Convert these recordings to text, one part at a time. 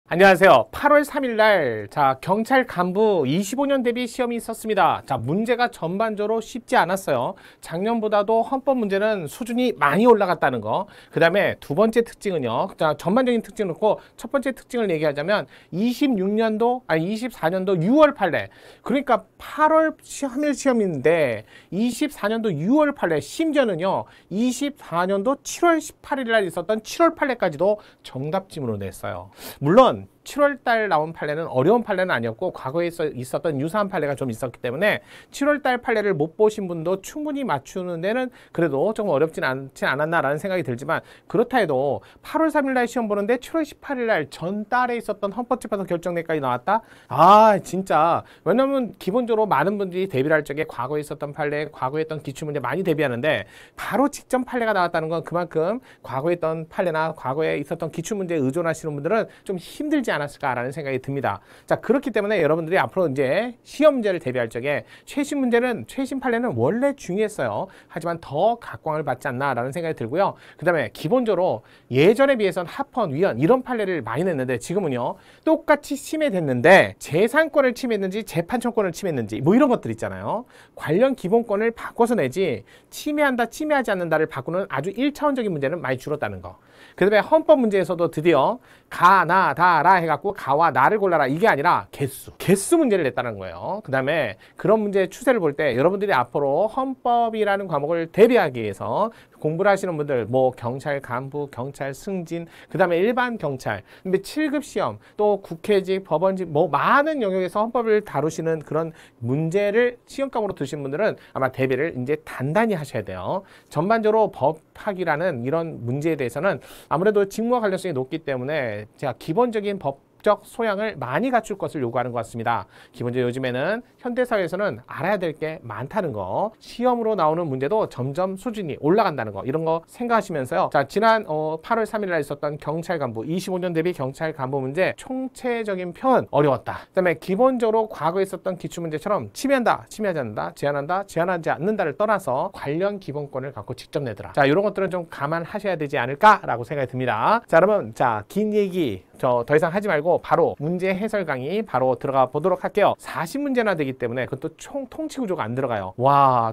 안녕하세요. 8월 3일 날 경찰 간부 25년 대비 시험이 있었습니다. 문제가 전반적으로 쉽지 않았어요. 작년보다도 헌법 문제는 수준이 많이 올라갔다는 거. 그 다음에 두 번째 특징은요. 전반적인 특징을 놓고 첫 번째 특징을 얘기하자면 24년도 6월 판례. 그러니까 8월 3일 시험인데 24년도 6월 판례, 심지어는요 24년도 7월 18일 날 있었던 7월 판례까지도 정답지문으로 냈어요. 물론 7월달 나온 판례는 어려운 판례는 아니었고 과거에 있었던 유사한 판례가 좀 있었기 때문에 7월달 판례를 못 보신 분도 충분히 맞추는 데는 그래도 조금 어렵진 않지 않았나라는 생각이 들지만, 그렇다 해도 8월 3일 날 시험 보는데 7월 18일 날 전달에 있었던 헌법재판소 결정내까지 나왔다? 진짜. 왜냐면 기본적으로 많은 분들이 대비를 할 적에 과거에 있었던 판례, 과거에 했던 기출문제 많이 대비하는데 바로 직전 판례가 나왔다는 건 그만큼 과거에 있던 판례나 과거에 있었던 기출문제에 의존하시는 분들은 좀 힘들지 않았을까라는 생각이 듭니다. 그렇기 때문에 여러분들이 앞으로 이제 시험 문제를 대비할 적에 최신 판례는 원래 중요했어요. 하지만 더 각광을 받지 않나라는 생각이 들고요. 그 다음에 기본적으로 예전에 비해서는 합헌, 위헌 이런 판례를 많이 냈는데 지금은요 똑같이 침해됐는데 재산권을 침해했는지 재판청권을 침해했는지 뭐 이런 것들 있잖아요. 관련 기본권을 바꿔서 내지 침해한다, 침해하지 않는다를 바꾸는 아주 1차원적인 문제는 많이 줄었다는 거. 그 다음에 헌법 문제에서도 드디어 가, 나, 다, 라 해갖고 가와 나를 골라라 이게 아니라 개수 문제를 냈다는 거예요. 그 다음에 그런 문제의 추세를 볼 때 여러분들이 앞으로 헌법이라는 과목을 대비하기 위해서 공부를 하시는 분들, 뭐 경찰 간부, 경찰 승진, 그 다음에 일반 경찰, 근데 7급 시험, 또 국회직, 법원직, 뭐 많은 영역에서 헌법을 다루시는 그런 문제를 시험감으로 두신 분들은 아마 대비를 이제 단단히 하셔야 돼요. 전반적으로 법학이라는 이런 문제에 대해서는 아무래도 직무와 관련성이 높기 때문에 제가 기본적인 법적 소양을 많이 갖출 것을 요구하는 것 같습니다. 기본적으로 요즘에는 현대사회에서는 알아야 될 게 많다는 거, 시험으로 나오는 문제도 점점 수준이 올라간다는 거, 이런 거 생각하시면서요. 지난 8월 3일 날 있었던 경찰 간부 25년 대비 경찰 간부 문제 총체적인 표현 어려웠다. 그 다음에 기본적으로 과거에 있었던 기출문제처럼 침해한다, 침해하지 않는다, 제한한다, 제한하지 않는다를 떠나서 관련 기본권을 갖고 직접 내더라. 이런 것들은 좀 감안하셔야 되지 않을까라고 생각이 듭니다. 그러면 긴 얘기 더 이상 하지 말고 바로 문제 해설 강의 바로 들어가 보도록 할게요. 40문제나 되기 때문에 그것도 통치구조가 안 들어가요.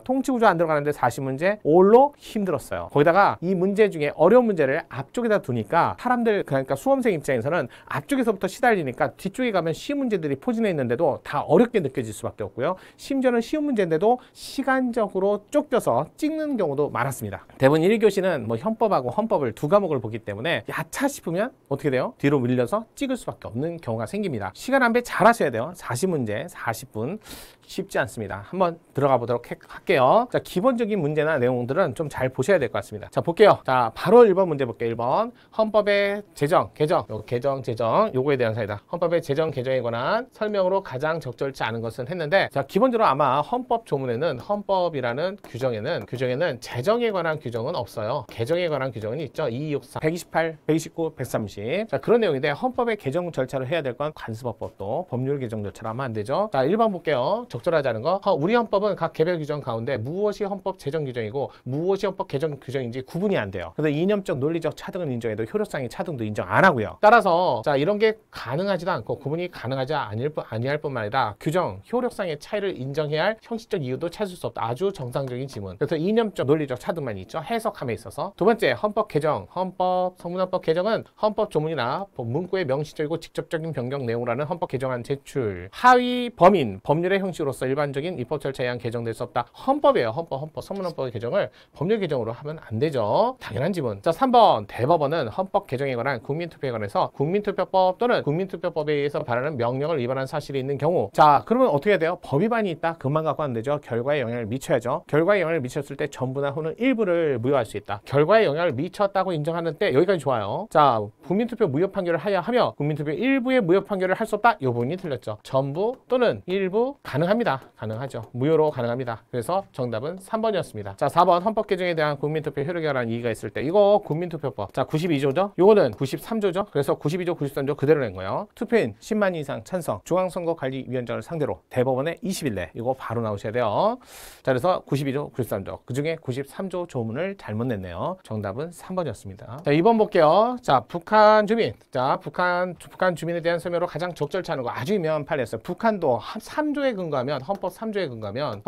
통치구조 안 들어가는데 40문제 올로 힘들었어요. 거기다가 이 문제 중에 어려운 문제를 앞쪽에다 두니까 사람들, 그러니까 수험생 입장에서는 앞쪽에서부터 시달리니까 뒤쪽에 가면 쉬운 문제들이 포진해 있는데도 다 어렵게 느껴질 수밖에 없고요. 심지어는 쉬운 문제인데도 시간적으로 쫓겨서 찍는 경우도 많았습니다. 대부분 1교시는 뭐 헌법하고 헌법을 두 과목을 보기 때문에 야차 싶으면 어떻게 돼요? 뒤로 밀려서 찍을 수밖에 없는 경우가 생깁니다. 시간 안배 잘 하셔야 돼요. 40문제 40분 쉽지 않습니다. 한번 들어가 보도록 할게요. 기본적인 문제나 내용들은 좀 잘 보셔야 될 것 같습니다. 볼게요. 바로 1번 문제 볼게요. 1번 헌법의 제정, 개정, 요거에 대한 사이다. 헌법의 제정, 개정에 관한 설명으로 가장 적절치 않은 것은 했는데, 기본적으로 아마 헌법 조문에는 헌법이라는 규정에는 제정에 관한 규정은 없어요. 개정에 관한 규정은 있죠. 263, 128, 129, 130. 그런 내용인데 헌법의 개정 절차를 해야 될 건 관습헌법도 법률 개정 절차로 하면 안 되죠. 1번 볼게요. 적절하지 않은 거. 우리 헌법은 각 개별 규정 가운데 무엇이 헌법 제정 규정이고 무엇이 헌법 개정 규정인지 구분이 안 돼요. 그래서 이념적, 논리적 차등은 인정해도 효력상의 차등도 인정 안 하고요. 따라서 이런 게 가능하지도 않고 구분이 가능하지 아니할 뿐만 아니라 규정, 효력상의 차이를 인정해야 할 형식적 이유도 찾을 수 없다. 아주 정상적인 지문. 그래서 이념적, 논리적 차등만 있죠. 해석함에 있어서. 두 번째, 헌법 개정. 성문헌법 개정은 헌법 조문이나 문구의 명시적이고 직접적인 변경 내용이라는 헌법 개정안 제출. 하위 범인, 법률의 형식으로서 일반적인 입법 절차에 의한 개정될 수 없다. 헌법이에요. 헌법. 성문헌법의 개정을 법률 개정으로 하면 안 되죠. 당연한 지문. 3번, 대법원은 헌법 개정에 관한 국민투표에 관해서 국민투표법 또는 국민투표법에 의해서 발하는 명령을 위반한 사실이 있는 경우. 그러면 어떻게 해야 돼요? 법 위반이 있다. 그것만 갖고 안 되죠. 결과에 영향을 미쳐야죠. 결과에 영향을 미쳤을 때 전부나 혹은 일부를 무효할 수 있다. 결과에 영향을 미쳤다고 인정하는 때 여기까지 좋아요. 국민투표 무효 판결을 하여 국민투표 일부의 무효 판결을 할 수 없다. 이 부분이 틀렸죠. 전부 또는 일부 가능합니다. 가능하죠. 무효로 가능합니다. 그래서 정답은 3번이었습니다. 4번 헌법 개정에 대한 국민투표 효력에 관한 이의가 있을 때 이거 국민투표법 92조죠. 요거는 93조죠. 그래서 92조, 93조 그대로 낸 거예요. 투표인 10만 이상 찬성 중앙선거관리위원장을 상대로 대법원에 20일 내 이거 바로 나오셔야 돼요. 그래서 92조, 93조 그중에 93조 조문을 잘못 냈네요. 정답은 3번이었습니다. 2번 볼게요. 북한 북한 주민. 자, 북한 주민에 대한 설명으로 가장 적절치 않은 거 아주 유명한 판례였어요. 북한도 3조에 근거하면, 헌법 3조에 근거하면,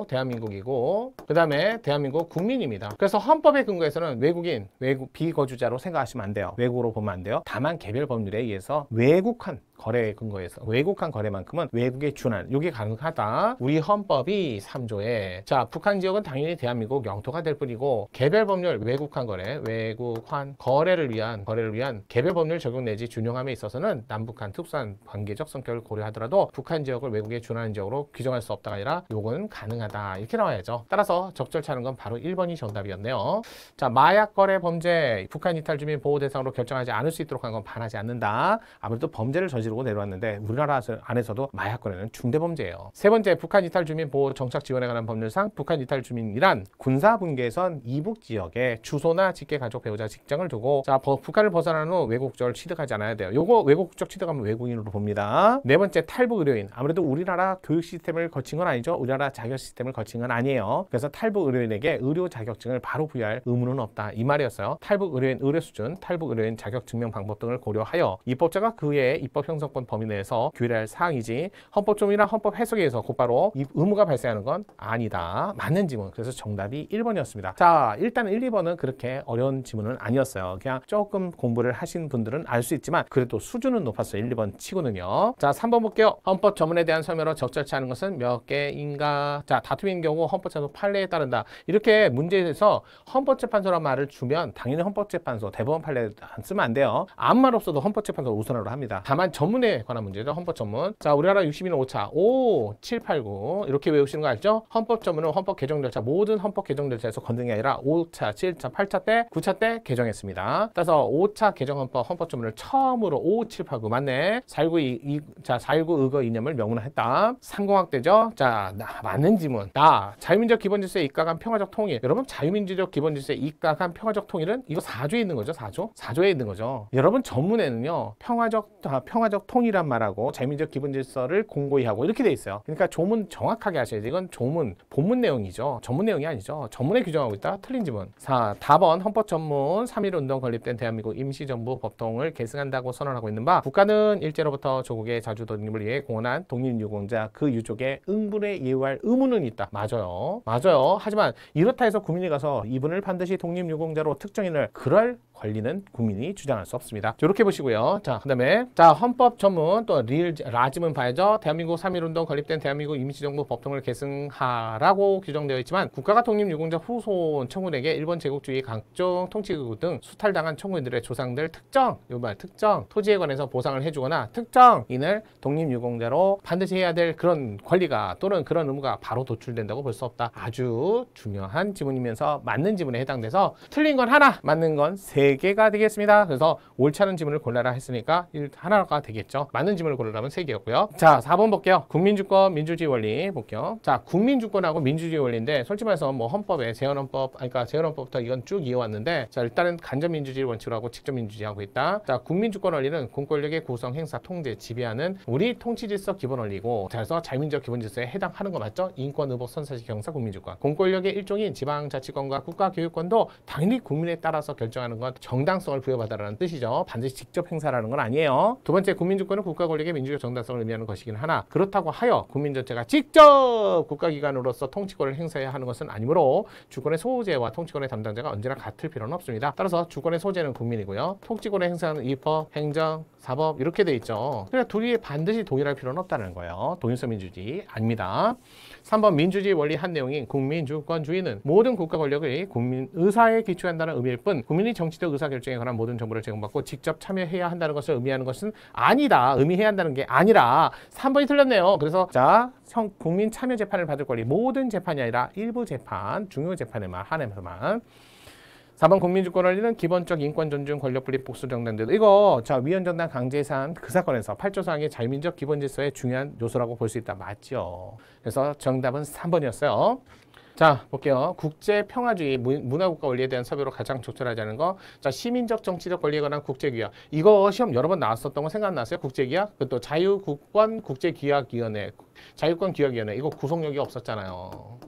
대한민국이고, 그 다음에 대한민국 국민입니다. 그래서 헌법에 근거해서는 외국 비거주자로 생각하시면 안 돼요. 외국으로 보면 안 돼요. 다만 개별 법률에 의해서 외국한 거래에 근거해서 외국한 거래만큼은 외국에 준한 이게 가능하다. 우리 헌법이 3조에 자 북한 지역은 당연히 대한민국 영토가 될 뿐이고 개별 법률 외국한 거래 외국환 거래를 위한 개별 법률 적용 내지 준용함에 있어서는 남북한 특수한 관계적 성격을 고려하더라도 북한 지역을 외국에 준하는 지역으로 규정할 수 없다가 아니라 요건 가능하다 이렇게 나와야죠. 따라서 적절치 않은 건 바로 1번이 정답이었네요. 자 마약 거래 범죄 북한 이탈 주민 보호 대상으로 결정하지 않을 수 있도록 한 건 반하지 않는다. 아무래도 범죄를 저지르고 내려왔는데 우리나라 안에서도 마약 거래는 중대범죄예요. 세 번째 북한 이탈 주민 보호 정착 지원에 관한 법률상 북한 이탈 주민이란 군사 분계선 이북 지역에 주소나 직계 가족 배우자 직장을 두고 자 북한을 벗어난 후 외국 국적을 취득하지 않아야 돼요. 요거 외국 국적 취득하면 외국인으로 봅니다. 네 번째 탈북 의료인 아무래도 우리나라 교육 시스템을 거친 건 아니죠. 우리나라 자격 시스템을 거친 건 아니에요. 그래서 탈북 의료인에게 의료 자격증을 바로 부여할 의무는 없다 이 말이었어요. 탈북 의료인 의료 수준, 탈북 의료인 자격 증명 방법 등을 고려하여 입법자가 그의 입법 형성권 범위 내에서 규율할 사항이지 헌법조문이나 헌법 해석에 의해서 곧바로 이 의무가 발생하는 건 아니다. 맞는 지문. 그래서 정답이 1번이었습니다. 자 일단 1, 2번은 그렇게 어려운 지문은 아니었어요. 그냥 조금 공부를 하신 분들은 알 수 있지만 그래도 수준은 높았어요. 1, 2번 치고는요. 자 3번 볼게요. 헌법 조문에 대한 설명으로 적절치 않은 것은 몇 개인가? 자 다툼인 경우 헌법재판소 판례에 따른다. 이렇게 문제에서 헌법재판소란 말을 주면 당연히 헌법재판소 대법원 판례 쓰면 안 돼요. 아무 말 없어도 헌법재판소 우선으로 합니다. 다만 전문에 관한 문제죠. 헌법 전문. 자 우리나라 62년 5차 5, 7, 8, 9 이렇게 외우시는 거 알죠? 헌법 전문은 헌법 개정 절차 모든 헌법 개정 절차에서 건등이 아니라 5차, 7차, 8차 때 9차 때 개정했습니다. 따라서 5차 개정 헌법 전문을 처음으로 5, 7, 8, 9 맞네. 4.19 의거 이념을 명문화했다. 상공학대죠. 자 맞는 지문. 자유민주적 기본질서에 입각한 평화적 통일. 여러분 자유민주적 기본질서에 입각한 평화적 통일은 이거 4조에 있는 거죠. 4조에 있는 거죠. 여러분 전문에는요 평화적 통일한 말하고 자유민주적 기본질서를 공고히 하고 이렇게 돼 있어요. 그러니까 조문 정확하게 하셔야지. 이건 조문 본문 내용이죠. 전문 내용이 아니죠. 전문에 규정하고 있다. 틀린 지문. 4. 답은 헌법 전문 3.1운동 건립된 대한민국 임시정부 법통을 계승한다고 선언하고 있는 바 국가는 일제로부터 조국의 자주 독립을 위해 공헌한 독립유공자 그 유족의 응분에 예우할 의무는 있다. 맞아요. 하지만 이렇다 해서 국민이 가서 이분을 반드시 독립유공자로 특정인을 그럴 권리는 국민이 주장할 수 없습니다. 이렇게 보시고요. 자, 그 다음에 헌법 전문 또 라지문 봐야죠. 대한민국 3.1운동 건립된 대한민국 임시정부 법통을 계승하라고 규정되어 있지만 국가가 독립유공자 후손 청군에게 일본 제국주의 각종 통치기구 등 수탈당한 청군들의 조상들 특정 토지에 관해서 보상을 해주거나 특정인을 독립유공자로 반드시 해야 될 그런 권리가 또는 그런 의무가 바로 도출된다고 볼 수 없다. 아주 중요한 지문이면서 맞는 지문에 해당돼서 틀린 건 하나, 맞는 건 3개가 되겠습니다. 그래서 옳지 않은 지문을 골라라 했으니까 하나가 되겠죠. 맞는 지문을 고르라면 3개였고요. 자, 4번 볼게요. 국민주권, 민주주의 원리 볼게요. 자, 국민주권하고 민주주의 원리인데 솔직히 말해서 뭐 헌법에 재헌헌법부터 이건 쭉 이어왔는데 자, 일단은 간접민주주의 원칙으로 하고 직접민주주의 하고 있다. 자, 국민주권 원리는 공권력의 구성, 행사, 통제, 지배하는 우리 통치질서 기본 원리고 자, 그래서 자유민주적 기본질서에 해당하는 거 맞죠? 인권, 의복, 선사시, 경사, 국민주권. 공권력의 일종인 지방자치권과 국가교육권도 당연히 국민에 따라서 결정하는 건 정당성을 부여받아라는 뜻이죠. 반드시 직접 행사라는 건 아니에요. 두 번째, 국민주권은 국가 권력의 민주적 정당성을 의미하는 것이긴 하나 그렇다고 하여 국민 전체가 직접 국가기관으로서 통치권을 행사해야 하는 것은 아니므로 주권의 소재와 통치권의 담당자가 언제나 같을 필요는 없습니다. 따라서 주권의 소재는 국민이고요. 통치권의 행사는 입법, 행정, 사법 이렇게 돼 있죠. 그러니까 둘이 반드시 동일할 필요는 없다는 거예요. 동일성 민주주의 아닙니다. 3번 민주주의 원리 한 내용인 국민주권주의는 모든 국가 권력의 국민 의사에 기초한다는 의미일 뿐 국민이 정치적 의사결정에 관한 모든 정보를 제공받고 직접 참여해야 한다는 것을 의미하는 것은 아니다. 의미해야 한다는 게 아니라 3번이 틀렸네요. 그래서 자 국민 참여 재판을 받을 권리 모든 재판이 아니라 일부 재판, 중요 재판에만 한해서만 4번 국민주권 원리는 기본적 인권 존중, 권력 분립, 복수 정당들 이거 자 위헌정당 강제해산 그 사건에서 8조 사항의 자유민족 기본질서의 중요한 요소라고 볼 수 있다. 맞죠? 그래서 정답은 3번이었어요. 자 볼게요. 국제평화주의 문화국가 원리에 대한 설명으로 가장 적절하지 않은 거. 자 시민적 정치적 권리에 관한 국제규약 이거 시험 여러 번 나왔었던 거 생각나세요? 국제규약 그것도 자유국권 국제규약위원회 자유권 규약위원회 이거 구속력이 없었잖아요.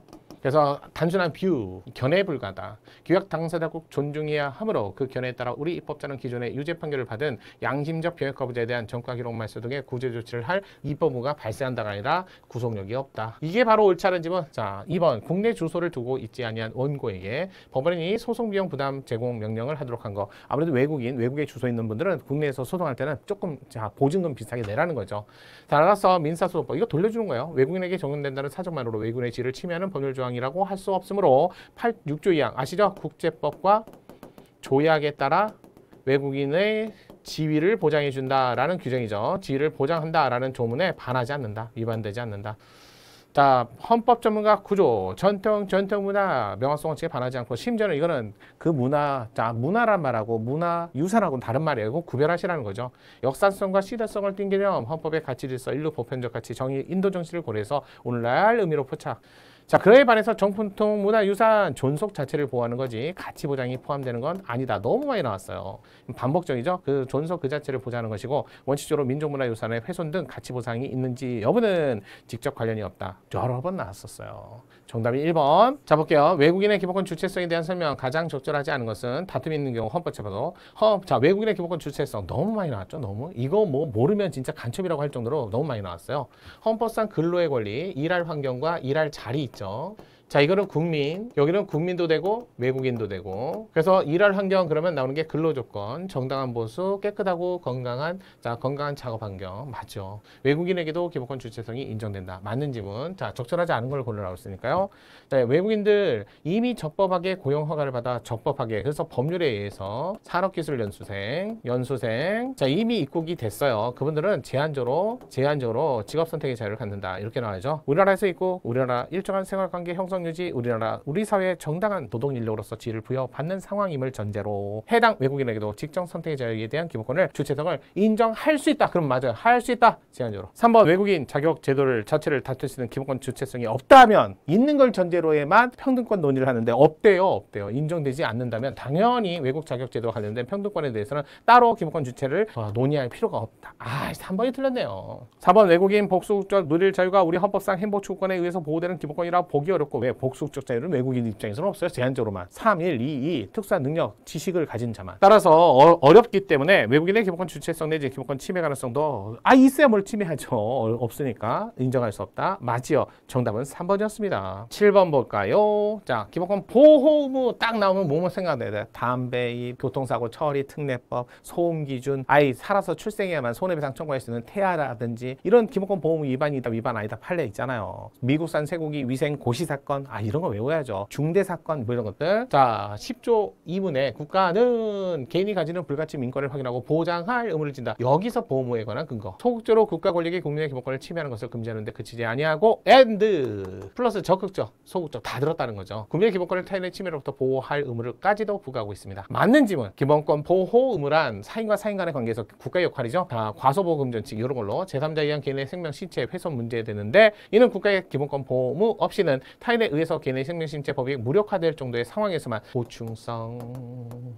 그래서 단순한 뷰, 견해 불가다. 규약 당사자 꼭 존중해야 하므로 그 견해에 따라 우리 입법자는 기존에 유죄 판결을 받은 양심적 병역 거부자에 대한 전과 기록 말소 등의 구제 조치를 할 입법부가 발생한다가 아니라 구속력이 없다. 이게 바로 옳지 않은 지문. 자, 2번 국내 주소를 두고 있지 아니한 원고에게 법원이 소송 비용 부담 제공 명령을 하도록 한 거. 아무래도 외국에 주소 있는 분들은 국내에서 소송할 때는 조금 보증금 비슷하게 내라는 거죠. 자, 따라서 민사소송법 이거 돌려주는 거예요. 외국인에게 적용된다는 사정만으로 외국인의 지위를 침해하는 법률 조항이라고 할 수 없으므로 6조 2항 아시죠? 국제법과 조약에 따라 외국인의 지위를 보장해 준다라는 규정이죠. 지위를 보장한다라는 조문에 반하지 않는다. 위반되지 않는다. 자, 헌법 전문가 구조, 전통 문화, 명확성 원칙에 반하지 않고 심지어는 이거는 그 문화, 자, 문화란 말하고 문화 유산하고는 다른 말이에요. 이거 구별하시라는 거죠. 역사성과 시대성을 띈 개념, 헌법의 가치 질서, 인류 보편적 가치, 정의, 인도 정치를 고려해서 오늘날 의미로 포착. 자, 그에 반해서 정품통 문화유산 존속 자체를 보호하는 거지 가치 보장이 포함되는 건 아니다. 너무 많이 나왔어요. 반복적이죠. 그 존속 그 자체를 보장하는 것이고 원칙적으로 민족문화유산의 훼손 등 가치 보장이 있는지 여부는 직접 관련이 없다. 여러 번 나왔었어요. 정답이 1번. 자, 볼게요. 외국인의 기본권 주체성에 대한 설명 가장 적절하지 않은 것은 다툼이 있는 경우 헌법재판소. 자, 외국인의 기본권 주체성 너무 많이 나왔죠. 너무. 이거 뭐 모르면 진짜 간첩이라고 할 정도로 너무 많이 나왔어요. 헌법상 근로의 권리, 일할 환경과 일할 자리 있죠. 자, 이거는 국민, 여기는 국민도 되고 외국인도 되고. 그래서 일할 환경 그러면 나오는 게 근로조건, 정당한 보수, 깨끗하고 건강한 작업 환경. 맞죠. 외국인에게도 기본권 주체성이 인정된다. 맞는 지문. 자, 적절하지 않은 걸 골라 나왔으니까요. 자, 외국인들 이미 적법하게 고용 허가를 받아 적법하게 그래서 법률에 의해서 산업기술연수생, 자, 이미 입국이 됐어요. 그분들은 제한적으로 직업 선택의 자유를 갖는다. 이렇게 나와야죠. 우리나라에서 입국, 우리나라 일정한 생활관계 형성 유지, 우리 사회의 정당한 노동 인력으로서 지위를 부여받는 상황임을 전제로 해당 외국인에게도 직접 선택의 자유에 대한 기본권을 주체성을 인정할 수 있다. 그럼 맞아요. 할 수 있다. 제한적으로. 3번 외국인 자격 제도를 자체를 다툴 수 있는 기본권 주체성이 없다면 있는 걸 전제로에만 평등권 논의를 하는데 없대요. 인정되지 않는다면 당연히 외국 자격 제도와 관련된 평등권에 대해서는 따로 기본권 주체를 논의할 필요가 없다. 3번이 틀렸네요. 4번 외국인 복수국적 누릴 자유가 우리 헌법상 행복추구권에 의해서 보호되는 기본권이라 보기 어렵고 왜 복수국적 자유는 외국인 입장에서는 없어요. 제한적으로만 3, 1, 2, 2 특수한 능력, 지식을 가진 자만. 따라서 어렵기 때문에 외국인의 기본권 주체성 내지 기본권 침해 가능성도 있어야 뭘 침해하죠. 없으니까 인정할 수 없다. 맞지요. 정답은 3번이었습니다. 7번 볼까요? 자, 기본권 보호 의무 딱 나오면 뭐뭐 생각해야 돼? 담배입, 교통사고 처리, 특례법, 소음기준, 살아서 출생해야만 손해배상 청구할 수 있는 태아라든지 이런 기본권 보호 의무 위반이다, 위반 아니다 판례 있잖아요. 미국산 쇠고기 위생 고시 사건, 이런 거 외워야죠. 중대 사건 뭐 이런 것들. 자, 10조 2문에 국가는 개인이 가지는 불가침 민권을 확인하고 보장할 의무를 진다. 여기서 보호 의무에 관한 근거. 소극적으로 국가 권력이 국민의 기본권을 침해하는 것을 금지하는데 그치지 아니하고 and 플러스 적극적, 소극적 다 들었다는 거죠. 국민의 기본권을 타인의 침해로부터 보호할 의무를까지도 부과하고 있습니다. 맞는 지문. 기본권 보호 의무란 사인과 사인 간의 관계에서 국가의 역할이죠. 과소보호 금전칙 이런 걸로 제3자에 의한 개인의 생명, 신체 훼손 문제 되는데 이는 국가의 기본권 보호 의무 없이는 타인에 의해서 개인의 생명, 신체 법이 무력화될 정도의 상황에서만 보충성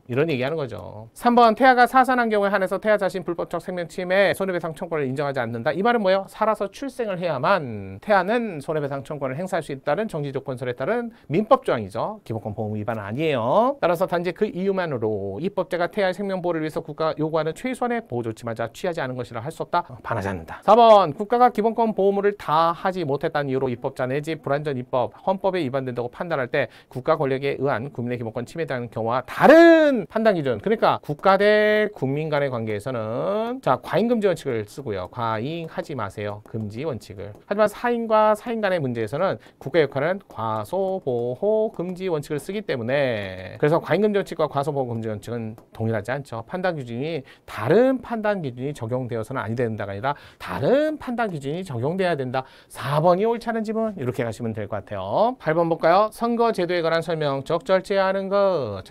이런 얘기하는 거죠. 3번 태아가 사산한 경우에 한해서 태아 자신 불법적 생명 침해 손해배상 청구를 인정하지 않는다. 이 말은 뭐예요? 살아서 출생을 해야만 태아는 손해배상 청구를 행사할 수 있다는 정지조건설에 따른 민법 조항이죠. 기본권 보호 위반은 아니에요. 따라서 단지 그 이유만으로 입법자가 태아의 생명 보호를 위해서 국가가 요구하는 최소한의 보호 조치마저 취하지 않은 것이라 할 수 없다. 반하지 않는다. 4번 국가가 기본권 보호물을 다 하지 못했다는 이유로 입법자 내지 불완전 입법, 헌법에 위반된다고 판단할 때 국가 권력에 의한 국민의 기본권 침해당하는 경우와 다른 판단 기준. 그러니까 국가 대 국민 간의 관계에서는 과잉금지 원칙을 쓰고요. 과잉하지 마세요. 금지 원칙을. 하지만 사인과 사인 간의 문제에서는 국가 역할은 과소보호 금지 원칙을 쓰기 때문에 그래서 과잉금지 원칙과 과소보호 금지 원칙은 동일하지 않죠. 판단 기준이 다른 판단 기준이 적용되어서는 아니 된다가 아니라 다른 판단 기준이 적용돼야 된다. 4번이 옳지 않은 지문 이렇게 가시면 될 것 같아요. 8번 볼까요? 선거제도에 관한 설명. 적절치 않은 거.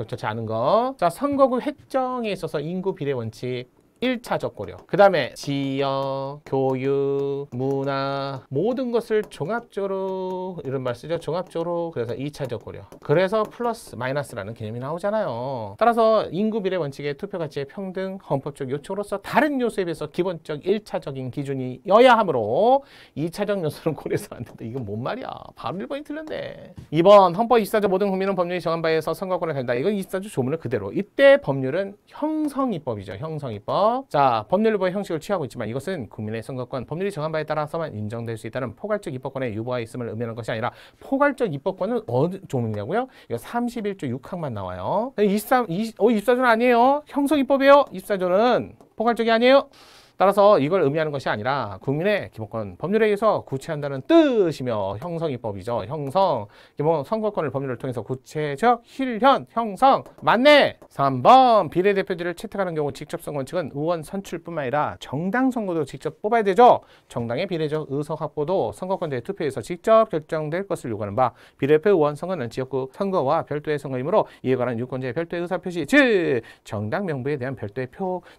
자, 선거구 획정에 있어서 인구 비례 원칙 1차적 고려. 그 다음에 지역, 교육, 문화 모든 것을 종합적으로 이런 말 쓰죠. 종합적으로. 그래서 2차적 고려. 그래서 플러스 마이너스라는 개념이 나오잖아요. 따라서 인구 비례 원칙의 투표 가치의 평등 헌법적 요청으로서 다른 요소에 비해서 기본적 1차적인 기준이어야 하므로 2차적 요소는 고려해서 안 된다. 이건 뭔 말이야. 바로 1번이 틀렸네. 2번 헌법 24조 모든 국민은 법률이 정한 바에 의해서 선거권을 가진다. 이건 24조 조문을 그대로. 이때 법률은 형성입법이죠. 형성입법. 자, 법률법의 형식을 취하고 있지만 이것은 국민의 선거권, 법률이 정한 바에 따라서만 인정될 수 있다는 포괄적 입법권에 유보하여 있음을 의미하는 것이 아니라 포괄적 입법권은 어느 조문이냐고요? 이거 31조 6항만 나와요. 24조는 아니에요. 형성입법이에요. 24조는 포괄적이 아니에요. 따라서 이걸 의미하는 것이 아니라 국민의 기본권, 법률에 의해서 구체한다는 뜻이며 형성입법이죠. 형성, 기본 선거권을 법률을 통해서 구체적 실현, 형성. 맞네. 3번 비례대표제를 채택하는 경우 직접선 원칙은 의원 선출뿐만 아니라 정당 선거도 직접 뽑아야 되죠. 정당의 비례적 의석 확보도 선거권자의 투표에서 직접 결정될 것을 요구하는 바 비례대표 의원 선거는 지역구 선거와 별도의 선거이므로 이에 관한 유권자의 별도의 의사표시, 즉 정당 명부에 대한 별도의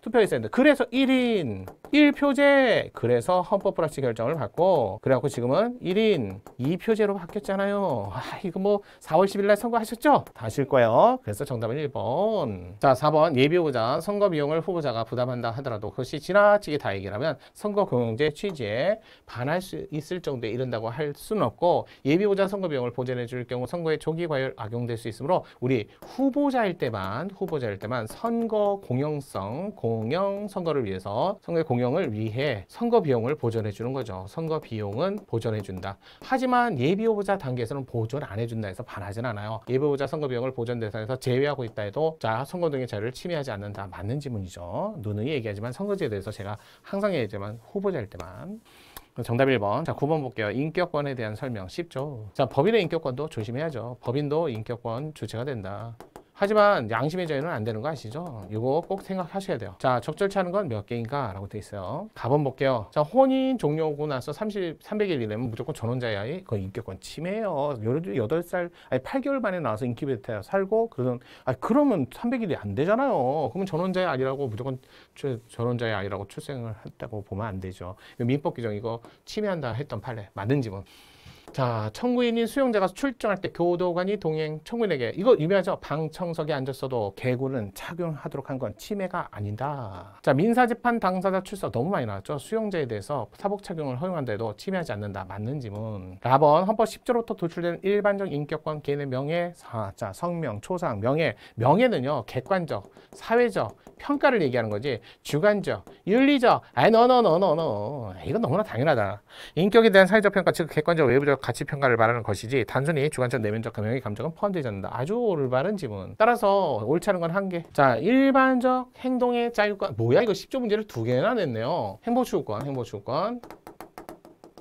투표가 있어야 된다. 그래서 1인 1표제. 그래서 헌법 불합치 결정을 받고 그래갖고 지금은 1인 2표제로 바뀌었잖아요. 이거 뭐 4월 10일 날 선거하셨죠? 다 하실 거예요. 그래서 정답은 1번. 자, 4번 예비후보자 선거 비용을 후보자가 부담한다 하더라도 그것이 지나치게 다 얘기하면 선거공영제 취지에 반할 수 있을 정도에 이른다고 할 수는 없고 예비후보자 선거 비용을 보전해 줄 경우 선거의 조기 과열 악용될 수 있으므로 우리 후보자일 때만 선거 공영성, 공영 선거를 위해서 선거의 공영을 위해 선거 비용을 보전해 주는 거죠. 선거 비용은 보전해 준다. 하지만 예비후보자 단계에서는 보전 안 해준다 해서 반하진 않아요. 예비후보자 선거 비용을 보전 대상에서 제외하고 있다 해도 자, 선거 등의 자유를 침해하지 않는다. 맞는 지문이죠. 누누이 얘기하지만 선거제에 대해서 제가 항상 얘기하지만 후보자일 때만. 정답 1번. 자, 9번 볼게요. 인격권에 대한 설명 쉽죠. 자, 법인의 인격권도 조심해야죠. 법인도 인격권 주체가 된다. 하지만 양심의 자유는 안 되는 거 아시죠? 이거 꼭 생각하셔야 돼요. 자, 적절치 않은 건 몇 개인가? 라고 돼 있어요. 4번 볼게요. 자, 혼인 종료하고 나서 300일 이내면 무조건 전원자의 그 인격권 침해예요. 8살, 아니 8개월 만에 나와서 인큐베이터에 살고 그러면 300일이 안 되잖아요. 그러면 전원자의 아니라고 무조건 전원자의 아니라고 출생을 했다고 보면 안 되죠. 민법 규정 이거 침해한다 했던 판례 맞는 지문. 자, 청구인인 수용자가 출정할 때 교도관이 동행 청구인에게 이거 유명하죠? 방청석에 앉았어도 개구는 착용하도록 한 건 침해가 아니다. 자, 민사재판 당사자 출석 너무 많이 나왔죠? 수용자에 대해서 사복 착용을 허용한데도 침해하지 않는다. 맞는 지문. 4번 헌법 10조로부터 도출되는 일반적 인격권 개인의 명예, 자, 성명, 초상, 명예는요 객관적, 사회적 평가를 얘기하는 거지 주관적, 윤리적, 노. 이건 너무나 당연하다. 인격에 대한 사회적 평가, 즉 객관적, 외부적 가치 평가를 말하는 것이지 단순히 주관적, 내면적, 명예 감정은 포함되지 않는다. 아주 올바른 지문. 따라서 옳지 않은 건 한 개. 자, 일반적 행동의 자유권. 뭐야 이거 10조 문제를 2개나 냈네요. 행복추구권.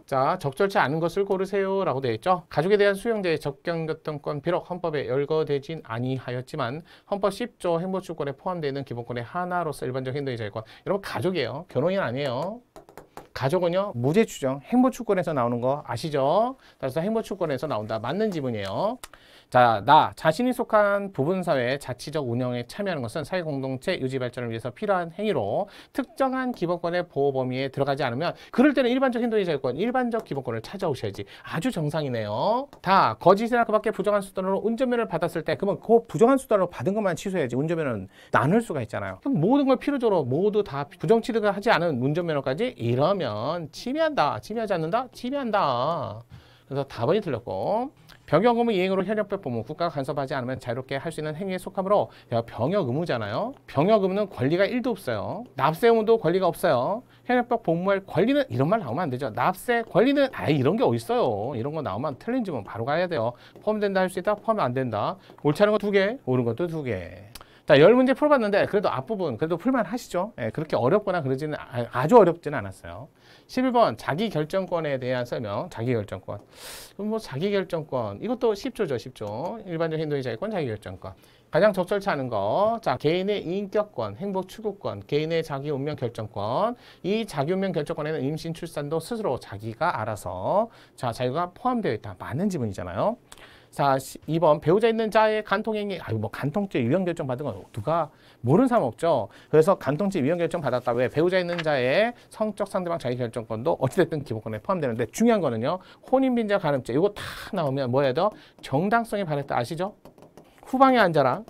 자, 적절치 않은 것을 고르세요 라고 되어 있죠. 가족에 대한 수용자의 접견교통권 비록 헌법에 열거되진 아니하였지만 헌법 10조 행복추구권에 포함되어 있는 기본권의 하나로서 일반적 행동의 자유권. 여러분 가족이에요. 결혼이 아니에요. 가족은요 무죄 추정 행보추권에서 나오는 거 아시죠? 따라서 행보추권에서 나온다. 맞는 지문이에요. 자, 나 자신이 속한 부분사회의 자치적 운영에 참여하는 것은 사회공동체 유지 발전을 위해서 필요한 행위로 특정한 기본권의 보호 범위에 들어가지 않으면 그럴 때는 일반적 행동의 자유권, 일반적 기본권을 찾아오셔야지. 아주 정상이네요. 다 거짓이나 그밖에 부정한 수단으로 운전면허를 받았을 때 그러면 그 부정한 수단으로 받은 것만 취소해야지. 운전면허는 나눌 수가 있잖아요. 그럼 모든 걸 필요적으로 모두 다 부정 취득을 하지 않은 운전면허까지 이러면 침해한다. 침해하지 않는다? 침해한다. 그래서 답이 틀렸고 병역 의무 이행으로 현역법 보면 국가가 간섭하지 않으면 자유롭게 할 수 있는 행위에 속하므로 병역 의무잖아요. 병역 의무는 권리가 1도 없어요. 납세 의무도 권리가 없어요. 현역법 복무할 권리는 이런 말 나오면 안 되죠. 납세 권리는 이런 게 어딨어요. 이런 거 나오면 틀린 지문 바로 가야 돼요. 포함된다 할 수 있다. 포함 안 된다. 옳지 않은 거 2개, 옳은 것도 2개. 자, 10문제 풀어봤는데 그래도 앞부분 그래도 풀만 하시죠. 그렇게 어렵거나 그러지는 아주 어렵지는 않았어요. 11번 자기결정권에 대한 설명. 자기결정권. 그럼 뭐 자기결정권 이것도 10조죠. 10조. 일반적 행동의 자유권 자기결정권. 가장 적절치 않은 거. 자, 개인의 인격권, 행복 추구권, 개인의 자기 운명 결정권. 이 자기 운명 결정권에는 임신 출산도 스스로 자기가 알아서 자, 자유가 포함되어 있다. 맞는 지문이잖아요. 자, 2번 배우자 있는 자의 간통행위. 아유, 뭐 간통죄 유형 결정 받은 건 누가 모르는 사람 없죠. 그래서 간통죄 유형 결정 받았다. 왜? 배우자 있는 자의 성적 상대방 자기 결정권도 어찌됐든 기본권에 포함되는데 중요한 거는요. 혼인빈자 간음죄. 이거 다 나오면 뭐 해야 돼? 정당성에 반했다. 아시죠? 후방에 앉아라.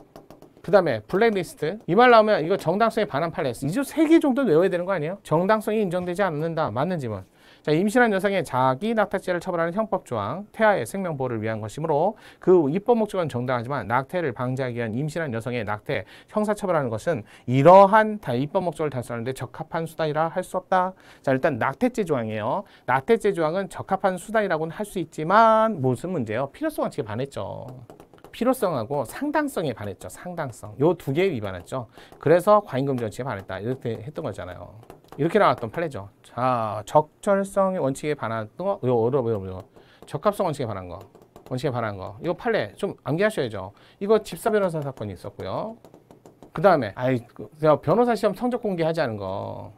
그 다음에 블랙리스트. 이 말 나오면 이거 정당성에 반한 판례. 이제 3개 정도는 외워야 되는 거 아니에요? 정당성이 인정되지 않는다. 맞는 지문. 자, 임신한 여성의 자기 낙태죄를 처벌하는 형법조항, 태아의 생명보호를 위한 것이므로 그 입법 목적은 정당하지만 낙태를 방지하기 위한 임신한 여성의 낙태, 형사처벌하는 것은 이러한 입법 목적을 달성하는 데 적합한 수단이라 할 수 없다. 자, 일단 낙태죄 조항이에요. 낙태죄 조항은 적합한 수단이라고는 할 수 있지만 무슨 문제예요? 필요성 원칙에 반했죠. 필요성하고 상당성에 반했죠. 상당성. 요 2개 위반했죠. 그래서 과잉금지 원칙에 반했다. 이렇게 했던 거잖아요. 이렇게 나왔던 판례죠. 자, 적절성의 원칙에 반한 거, 이거 적합성 원칙에 반한 거, 원칙에 반한 거. 이거 판례 좀 암기하셔야죠. 이거 집사 변호사 사건이 있었고요. 그 다음에, 변호사 시험 성적 공개하지 않은 거,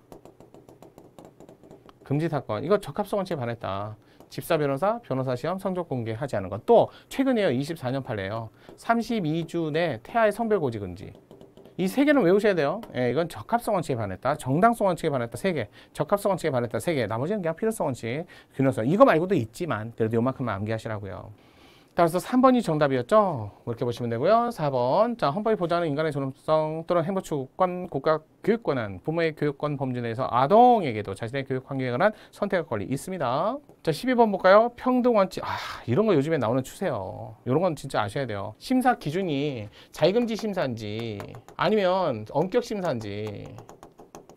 금지 사건. 이거 적합성 원칙에 반했다. 집사 변호사, 변호사 시험 성적 공개하지 않은 것. 또 최근에요. 24년 판례예요. 32주 내 태아의 성별 고지 금지. 이 3개는 외우셔야 돼요. 예, 이건 적합성 원칙에 반했다. 정당성 원칙에 반했다. 3개. 적합성 원칙에 반했다. 3개. 나머지는 그냥 필요성 원칙, 균형성. 이거 말고도 있지만 그래도 요만큼만 암기하시라고요. 따라서 3번이 정답이었죠. 그렇게 보시면 되고요. 4번. 자, 헌법이 보장하는 인간의 존엄성 또는 행복추구권, 국가 교육권은 부모의 교육권 범주 내에서 아동에게도 자신의 교육 환경에 관한 선택의 권리 있습니다. 자, 12번 볼까요? 평등원칙. 이런 거 요즘에 나오는 추세요. 이런 건 진짜 아셔야 돼요. 심사 기준이 자의금지 심사인지 아니면 엄격 심사인지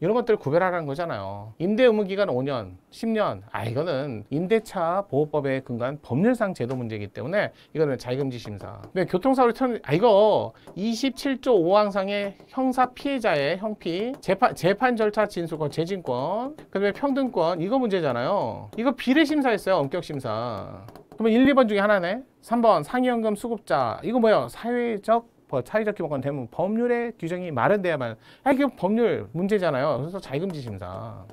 이런 것들을 구별하라는 거잖아요. 임대 의무 기간 5년, 10년. 이거는 임대차 보호법에 근거한 법률상 제도 문제이기 때문에 이거는 자의금지 심사. 근데 교통사고를 이거 27조 5항상의 형사 피해자의 형피, 재판 절차 진술권, 재진권, 그다음에 평등권 이거 문제잖아요. 이거 비례 심사했어요. 엄격 심사. 그러면 1, 2번 중에 하나네. 3번 상위연금 수급자. 이거 뭐예요? 사회적 기본권 되면 법률의 규정이 마련돼야만. 이게 법률 문제잖아요. 그래서 자의금지 심사.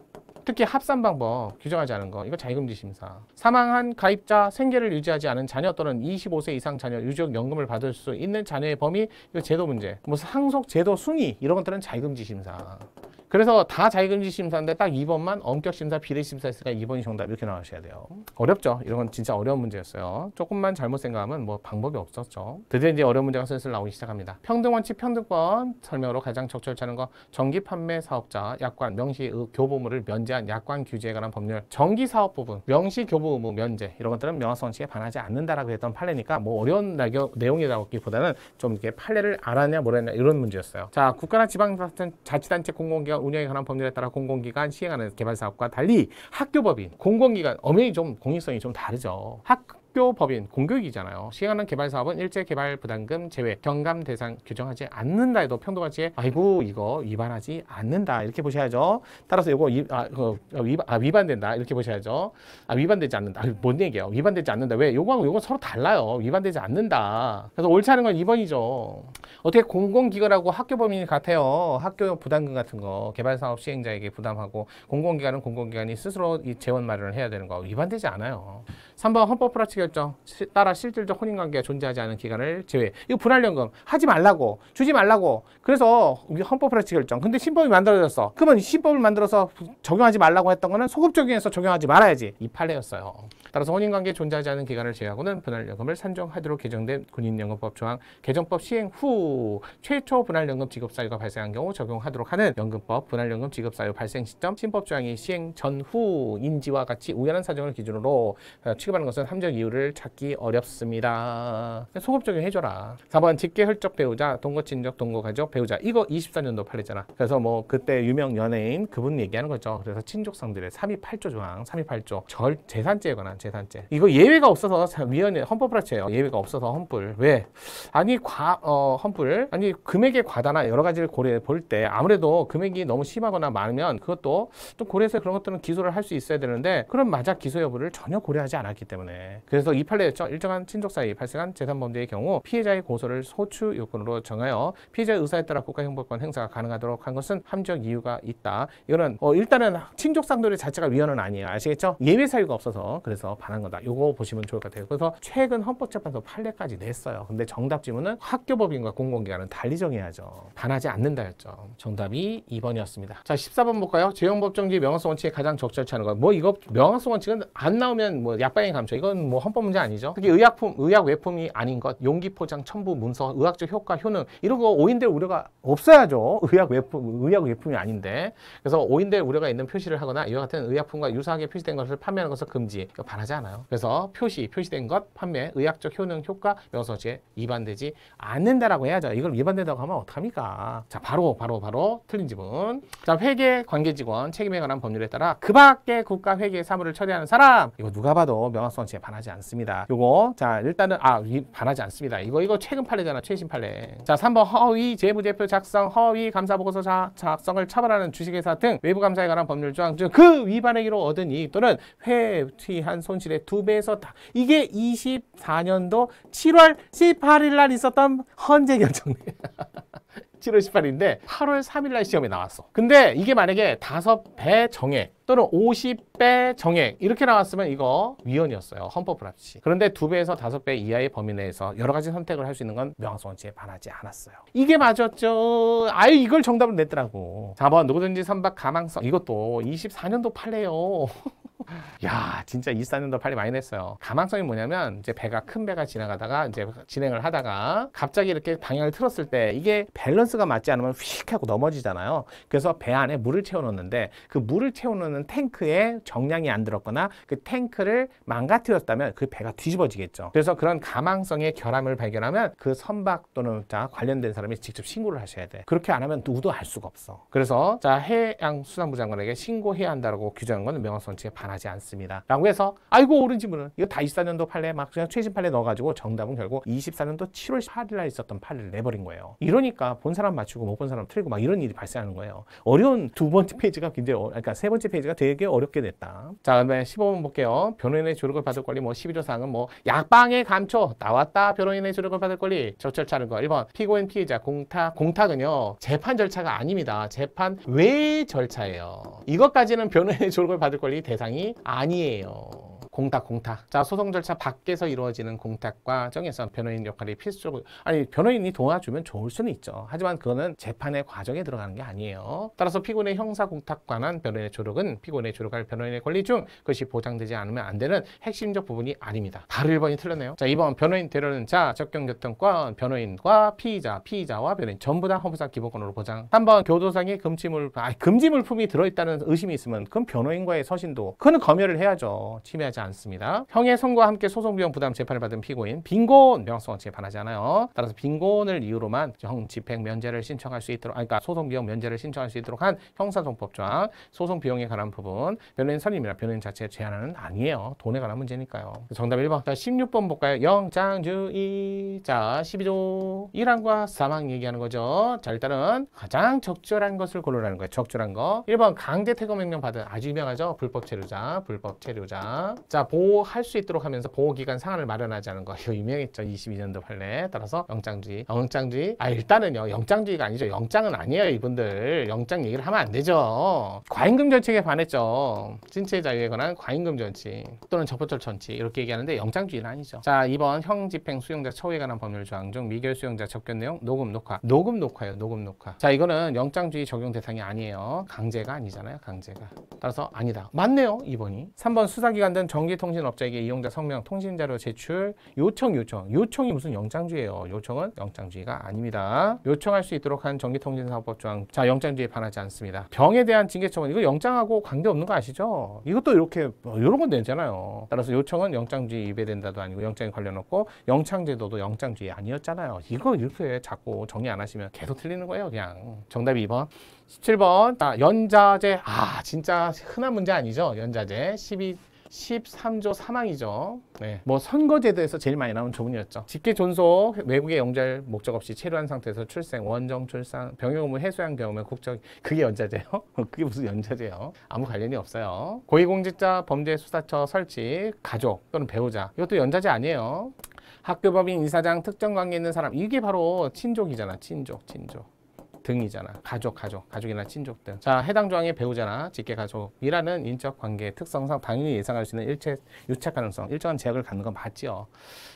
특히 합산 방법 규정하지 않은 거. 이거 자의금지 심사. 사망한 가입자 생계를 유지하지 않은 자녀 또는 25세 이상 자녀 유족연금을 받을 수 있는 자녀의 범위. 이거 제도 문제. 뭐 상속 제도 순위 이런 것들은 자의금지 심사. 그래서 다 자의금지 심사인데 딱 2번만 엄격 심사, 비례 심사 했으니까 2번이 정답 이렇게 나오셔야 돼요. 어렵죠? 이런 건 진짜 어려운 문제였어요. 조금만 잘못 생각하면 뭐 방법이 없었죠. 드디어 이제 어려운 문제가 슬슬 나오기 시작합니다. 평등원칙, 평등권 설명으로 가장 적절치 않은 거 전기 판매 사업자 약관 명시 교부의무를 면제한 약관 규제에 관한 법률. 전기 사업 부분 명시 교부 의무 면제 이런 것들은 명확성 원칙에 반하지 않는다라고 했던 판례니까 뭐 어려운 내용이 나오기보다는 좀 이렇게 판례를 알았냐 모르냐 이런 문제였어요. 자, 국가나 지방자치단체 공공기관 운영에 관한 법률에 따라 공공기관 시행하는 개발사업과 달리 학교법인, 공공기관, 엄연히 좀 공익성이 좀 다르죠. 학교법인, 공교육이잖아요. 시행하는 개발사업은 일제 개발 부담금 제외, 경감 대상 규정하지 않는다 해도 평등원칙에 이거 위반하지 않는다 이렇게 보셔야죠. 따라서 이거 위반된다 이렇게 보셔야죠. 위반되지 않는다. 뭔 얘기예요? 위반되지 않는다. 왜? 요거하고 요거 서로 달라요. 위반되지 않는다. 그래서 옳지 않은 건 2번이죠. 어떻게 공공기관하고 학교법인이 같아요. 학교 부담금 같은 거 개발사업 시행자에게 부담하고 공공기관은 공공기관이 스스로 이 재원 마련을 해야 되는 거 위반되지 않아요. 3번 헌법 불합치 결정 따라 실질적 혼인관계가 존재하지 않은 기간을 제외. 이거 분할연금 하지 말라고, 주지 말라고. 그래서 우리 헌법 불합치 결정. 근데 신법이 만들어졌어. 그러면 신법을 만들어서 적용하지 말라고 했던 거는 소급 적용해서 적용하지 말아야지. 이 판례였어요. 따라서 혼인관계에 존재하지 않은 기간을 제외하고는 분할연금을 산정하도록 개정된 군인연금법 조항 개정법 시행 후 최초 분할연금 지급 사유가 발생한 경우 적용하도록 하는 연금법 분할연금 지급 사유 발생 시점 신법 조항이 시행 전후인지와 같이 우연한 사정을 기준으로 취급하는 것은 함정 이유를 찾기 어렵습니다. 소급 적용해줘라. 4번 직계 혈적 배우자, 동거친족, 동거가족 배우자. 이거 24년도 판례잖아. 그래서 뭐 그때 유명 연예인 그분 얘기하는 거죠. 그래서 친족상들의 328조 조항, 328조 재산죄에 관한 재산죄. 이거 예외가 없어서 위원회 헌법 불합치예요. 예외가 없어서 헌불. 왜? 헌불. 금액의 과다나 여러 가지를 고려해 볼 때 아무래도 금액이 너무 심하거나 많으면 그것도 좀 고려해서 그런 것들은 기소를 할 수 있어야 되는데 그런 마작 기소 여부를 전혀 고려하지 않았기 때문에 그래서 이 판례였죠. 일정한 친족 사이 발생한 재산 범죄의 경우 피해자의 고소를 소추 요건으로 정하여 피해자의 의사에 따라 국가형법권 행사가 가능하도록 한 것은 함정 이유가 있다. 이거는 일단은 친족 상돌의 자체가 위헌은 아니에요. 아시겠죠? 예외 사유가 없어서 그래서 그래서 반한 거다. 요거 보시면 좋을 것 같아요. 그래서 최근 헌법재판소 판례까지 냈어요. 근데 정답 지문은 학교법인과 공공기관은 달리 정해야죠. 반하지 않는다였죠. 정답이 2번이었습니다. 자, 14번 볼까요? 재형법정지 명확성 원칙에 가장 적절치 않은 거. 뭐 이거 명확성 원칙은 안 나오면 뭐 약방의 감초. 이건 뭐 헌법 문제 아니죠. 특히 의약품, 의약 외품이 아닌 것, 용기 포장, 첨부, 문서, 의학적 효과, 효능 이런 거 오인될 우려가 없어야죠. 의약 외품이 아닌데. 그래서 오인될 우려가 있는 표시를 하거나 이와 같은 의약품과 유사하게 표시된 것을 판매하는 것을 금지. 이거 반하지 않아요. 그래서 표시된 것, 판매, 의학적 효능, 효과, 명확성 원칙에 위반되지 않는다라고 해야죠. 이걸 위반된다고 하면 어떡합니까? 자, 바로 틀린 지문. 자, 회계 관계직원 책임에 관한 법률에 따라 그 밖의 국가 회계 사무를 처리하는 사람. 이거 누가 봐도 명확성 원칙에 반하지 않습니다. 요거 자, 일단은 반하지 않습니다. 이거 최근 판례잖아. 최신 판례. 자, 3번 허위 재무제표 작성, 허위 감사보고서 작성을 처벌하는 주식회사 등 외부 감사에 관한 법률 조항 중 그 위반의 기로 얻은 이익 또는 회피한 손실의 2배에서 다. 이게 24년도 7월 18일 날 있었던 헌재 결정이에요. 7월 18일인데 8월 3일 날 시험에 나왔어. 근데 이게 만약에 5배 정액 또는 50배 정액 이렇게 나왔으면 이거 위헌이었어요. 헌법 불합치. 그런데 2배에서 5배 이하의 범위 내에서 여러 가지 선택을 할 수 있는 건 명확성 원칙에 반하지 않았어요. 이게 맞았죠. 이걸 정답을 냈더라고. 4번 누구든지 선박 가망성. 이것도 24년도 판례요. 야, 진짜 24년도 판례 많이 냈어요. 가망성이 뭐냐면 이제 큰 배가 지나가다가 이제 진행을 하다가 갑자기 이렇게 방향을 틀었을 때 이게 밸런스가 맞지 않으면 휙 하고 넘어지잖아요. 그래서 배 안에 물을 채워놓는데 그 물을 채워놓는 탱크에 정량이 안 들었거나 그 탱크를 망가뜨렸다면 그 배가 뒤집어지겠죠. 그래서 그런 가망성의 결함을 발견하면 그 선박 또는 관련된 사람이 직접 신고를 하셔야 돼. 그렇게 안 하면 누구도 알 수가 없어. 그래서 해양수산부 장관에게 신고해야 한다고 규정한 건 명확성 원칙에 반하지 않습니다. 라고 해서 옳은 지문은 이거 다 24년도 판례 막 그냥 최신 판례 넣어가지고 정답은 결국 24년도 7월 8일 날 있었던 판례를 내버린 거예요. 이러니까 본 사람 맞추고 못 본 사람 틀리고 막 이런 일이 발생하는 거예요. 어려운 두 번째 페이지가 굉장히 그러니까 세 번째 페이지가 되게 어렵게 됐다. 자, 그다음에 15번 볼게요. 변호인의 조력을 받을 권리 11조 사항은 약방의 감초 나왔다. 변호인의 조력을 받을 권리 적절치 않은 거. 1번 피고인 피해자 공탁은요 재판 절차가 아닙니다. 재판 외 절차예요. 이것까지는 변호인의 조력을 받을 권리 대상이 아니에요. 공탁. 자, 소송 절차 밖에서 이루어지는 공탁 과정에서 변호인 역할이 필수적으로 변호인이 도와주면 좋을 수는 있죠. 하지만 그거는 재판의 과정에 들어가는 게 아니에요. 따라서 피고인의 형사 공탁 관한 변호인의 조력은 피고인의 조력할 변호인의 권리 중 그것이 보장되지 않으면 안 되는 핵심적 부분이 아닙니다. 바로 1번이 틀렸네요. 자, 2번 변호인 데려는 자, 적경교통권 변호인과 피의자와 변호인 전부 다 헌법상 기본권으로 보장. 3번 교도상에 금지물품이 들어있다는 의심이 있으면 그건 변호인과의 서신도 그거는 검열을 해야죠. 침해하지 않습니다. 형의 선고와 함께 소송 비용 부담 재판을 받은 피고인 빈곤 명확성 원칙에 반하지 않아요. 따라서 빈곤을 이유로만 형 집행 면제를 신청할 수 있도록 소송 비용 면제를 신청할 수 있도록 한 형사소송법 조항 소송 비용에 관한 부분 변호인 선임이나 변호인 자체의 제한은 아니에요. 돈에 관한 문제니까요. 정답 1번. 자, 16번 볼까요? 영장주의. 자, 12조 1항과 3항 얘기하는 거죠. 자, 일단은 가장 적절한 것을 고르라는 거예요. 적절한 거. 1번 강제 퇴거 명령 받은 아주 유명하죠. 불법 체류자. 자, 보호할 수 있도록 하면서 보호기간 상한을 마련하자는 거. 이거 유명했죠. 22년도 판례. 따라서 영장주의. 일단은요. 영장주의가 아니죠. 영장은 아니에요. 이분들. 영장 얘기를 하면 안 되죠. 과잉금 정칙에 반했죠. 신체 자유에 관한 과잉금 정칙 또는 적법절 정칙 이렇게 얘기하는데 영장주의는 아니죠. 자, 2번 형집행 수용자 처우에 관한 법률 조항 중 미결 수용자 접견 내용 녹음 녹화예요. 녹음 녹화. 자, 이거는 영장주의 적용 대상이 아니에요. 강제가 아니잖아요. 강제가. 따라서 아니다. 맞네요. 2번이. 3번 수사기관 등 전기통신업자에게 이용자 성명 통신자료 제출 요청이 무슨 영장주의예요. 요청은 영장주의가 아닙니다. 요청할 수 있도록 한 전기통신사업법 조항. 자, 영장주의에 반하지 않습니다. 병에 대한 징계처분 이거 영장하고 관계없는 거 아시죠? 이것도 이렇게 이런 건 되잖아요. 따라서 요청은 영장주의 위배된다도 아니고 영장에 관련 없고 영창제도도 영장주의 아니었잖아요. 이거 이렇게 자꾸 정리 안 하시면 계속 틀리는 거예요. 그냥. 정답이 2번. 17번. 자, 연자제. 진짜 흔한 문제 아니죠? 연자제. 13조 3항이죠. 네. 선거제도에서 제일 많이 나온 조문이었죠. 직계 존속, 외국에 영주할 목적 없이 체류한 상태에서 출생, 원정 출산, 병역 의무 해소한 경우면 국적, 그게 연자제요? 그게 무슨 연자제요? 아무 관련이 없어요. 고위공직자 범죄수사처 설치, 가족 또는 배우자, 이것도 연자제 아니에요. 학교법인 이사장 특정 관계 있는 사람, 이게 바로 친족이잖아. 친족. 등이잖아. 가족이나 친족 등. 자, 해당 조항의 배우자나 직계 가족이라는 인적 관계 특성상 당연히 예상할 수 있는 유착 가능성, 일정한 제약을 갖는 건 맞지요.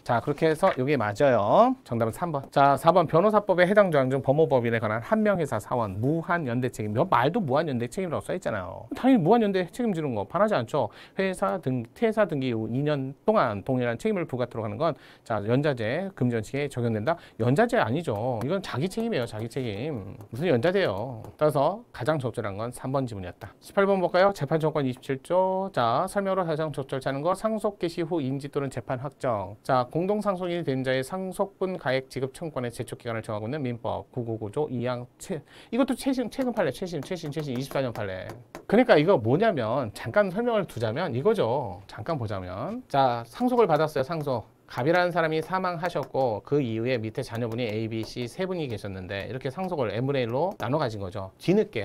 자, 그렇게 해서 이게 맞아요. 정답은 3번. 자, 4번 변호사법에 해당 조항 중 법무법인에 관한 한명회사 사원 무한 연대 책임. 몇 말도 무한 연대 책임이라고 써 있잖아요. 당연히 무한 연대 책임지는 거 반하지 않죠. 퇴사 등기 이후 2년 동안 동일한 책임을 부과토록 하는 건 자, 연자제 금지원칙에 적용된다. 연자제 아니죠. 이건 자기 책임이에요. 자기 책임. 무슨 연자제요. 따라서 가장 적절한 건 3번 지문이었다. 18번 볼까요? 재판청권 27조. 자, 설명으로 가장 적절하는 거 상속 개시 후 인지 또는 재판 확정. 자, 공동상속인이 된 자의 상속분 가액 지급 청구권의 제촉 기간을 정하고 있는 민법 999조 2항 이것도 최신 판례 최신 24년 판례. 그러니까 이거 뭐냐면 잠깐 설명을 두자면 이거죠. 잠깐 보자면 자, 상속을 받았어요. 상속. 갑이라는 사람이 사망하셨고 그 이후에 밑에 자녀분이 A, B, C 세 분이 계셨는데 이렇게 상속을 n분의 1로 나눠 가진 거죠.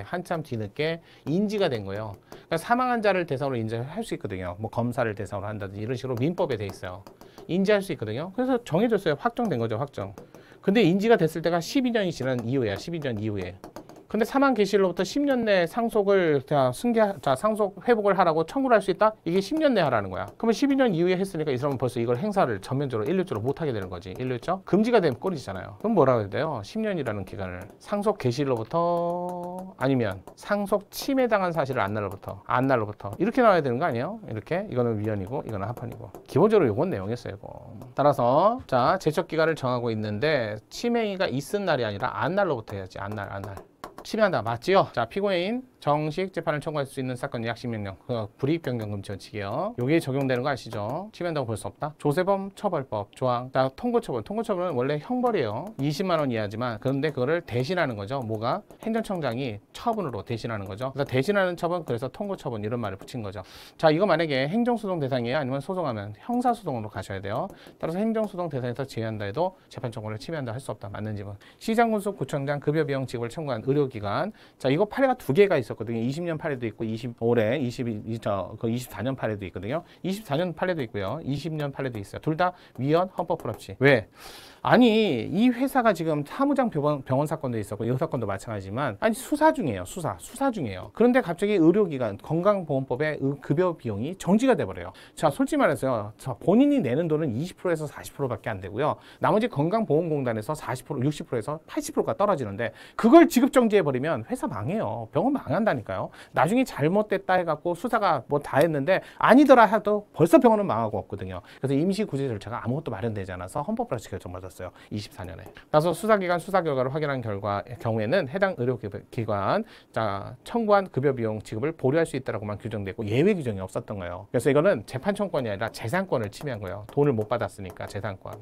한참 뒤늦게 인지가 된 거예요. 그러니까 사망한 자를 대상으로 인지할 수 있거든요. 뭐 검사를 대상으로 한다든지 이런 식으로 민법에 돼 있어요. 인지할 수 있거든요. 그래서 정해졌어요. 확정된 거죠. 확정. 근데 인지가 됐을 때가 12년이 지난 이후에야. 12년 이후에. 근데 사망 개시로부터 10년 내에 상속을 상속 회복을 하라고 청구를 할 수 있다? 이게 10년 내에 하라는 거야. 그러면 12년 이후에 했으니까 이 사람은 벌써 이걸 행사를 전면적으로 일률적으로 못 하게 되는 거지. 일률적? 금지가 되면 꼴이잖아요. 그럼 뭐라고 해야 돼요? 10년이라는 기간을 상속 개시로부터 아니면 상속 침해당한 사실을 안 날로부터 이렇게 나와야 되는 거 아니에요? 이렇게 이거는 위헌이고 이거는 합헌이고 기본적으로 이건 내용이었어요. 이거. 따라서 자, 제척 기간을 정하고 있는데 침해가 있은 날이 아니라 안 날로부터 해야지. 안 날. 침해한다. 맞지요? 자, 피고인 정식 재판을 청구할 수 있는 사건 약식명령 불이익 변경 금지 원칙이요. 여기에 적용되는 거 아시죠? 침해한다고 볼 수 없다. 조세범 처벌법 조항. 자, 통고처벌은 원래 형벌이에요. 20만 원 이하지만 그런데 그거를 대신하는 거죠. 뭐가? 행정청장이 처분으로 대신하는 거죠. 그래서 대신하는 처분, 그래서 통고처분 이런 말을 붙인 거죠. 자, 이거 만약에 행정소송 대상이에요? 아니면 소송하면 형사소송으로 가셔야 돼요. 따라서 행정소송 대상에서 제외한다 해도 재판청구를 침해한다 할 수 없다. 맞는 지문. 시장군수 구청장 급여비용 지급을 청구한 의료기관. 자, 이거 판례가 두 개가 있었거든요. 20년 판례도 있고 올해 24년 판례도 있거든요. 24년 판례도 있고요. 20년 판례도 있어요. 둘 다 위헌 헌법 불합치. 왜? 아니, 이 회사가 지금 사무장 병원 사건도 있었고 이 사건도 마찬가지지만 아니 수사 중이에요. 수사 중이에요. 그런데 갑자기 의료기관 건강보험법의 급여 비용이 정지가 돼버려요. 자, 솔직히 말해서요. 본인이 내는 돈은 20%에서 40%밖에 안 되고요. 나머지 건강보험공단에서 40%, 60%에서 80%가 떨어지는데 그걸 지급 정지해버리면 회사 망해요. 병원 망한다니까요. 나중에 잘못됐다 해갖고 수사가 뭐 다 했는데 아니더라 해도 벌써 병원은 망하고 없거든요. 그래서 임시구제 절차가 아무것도 마련되지 않아서 헌법불합치 결정받았어요. 24년에. 따라서 수사기관 수사 결과를 확인한 경우에는 해당 의료기관 청구한 급여비용 지급을 보류할 수 있다라고만 규정되고 예외 규정이 없었던 거예요. 그래서 이거는 재판청권이 아니라 재산권을 침해한 거예요. 돈을 못 받았으니까 재산권.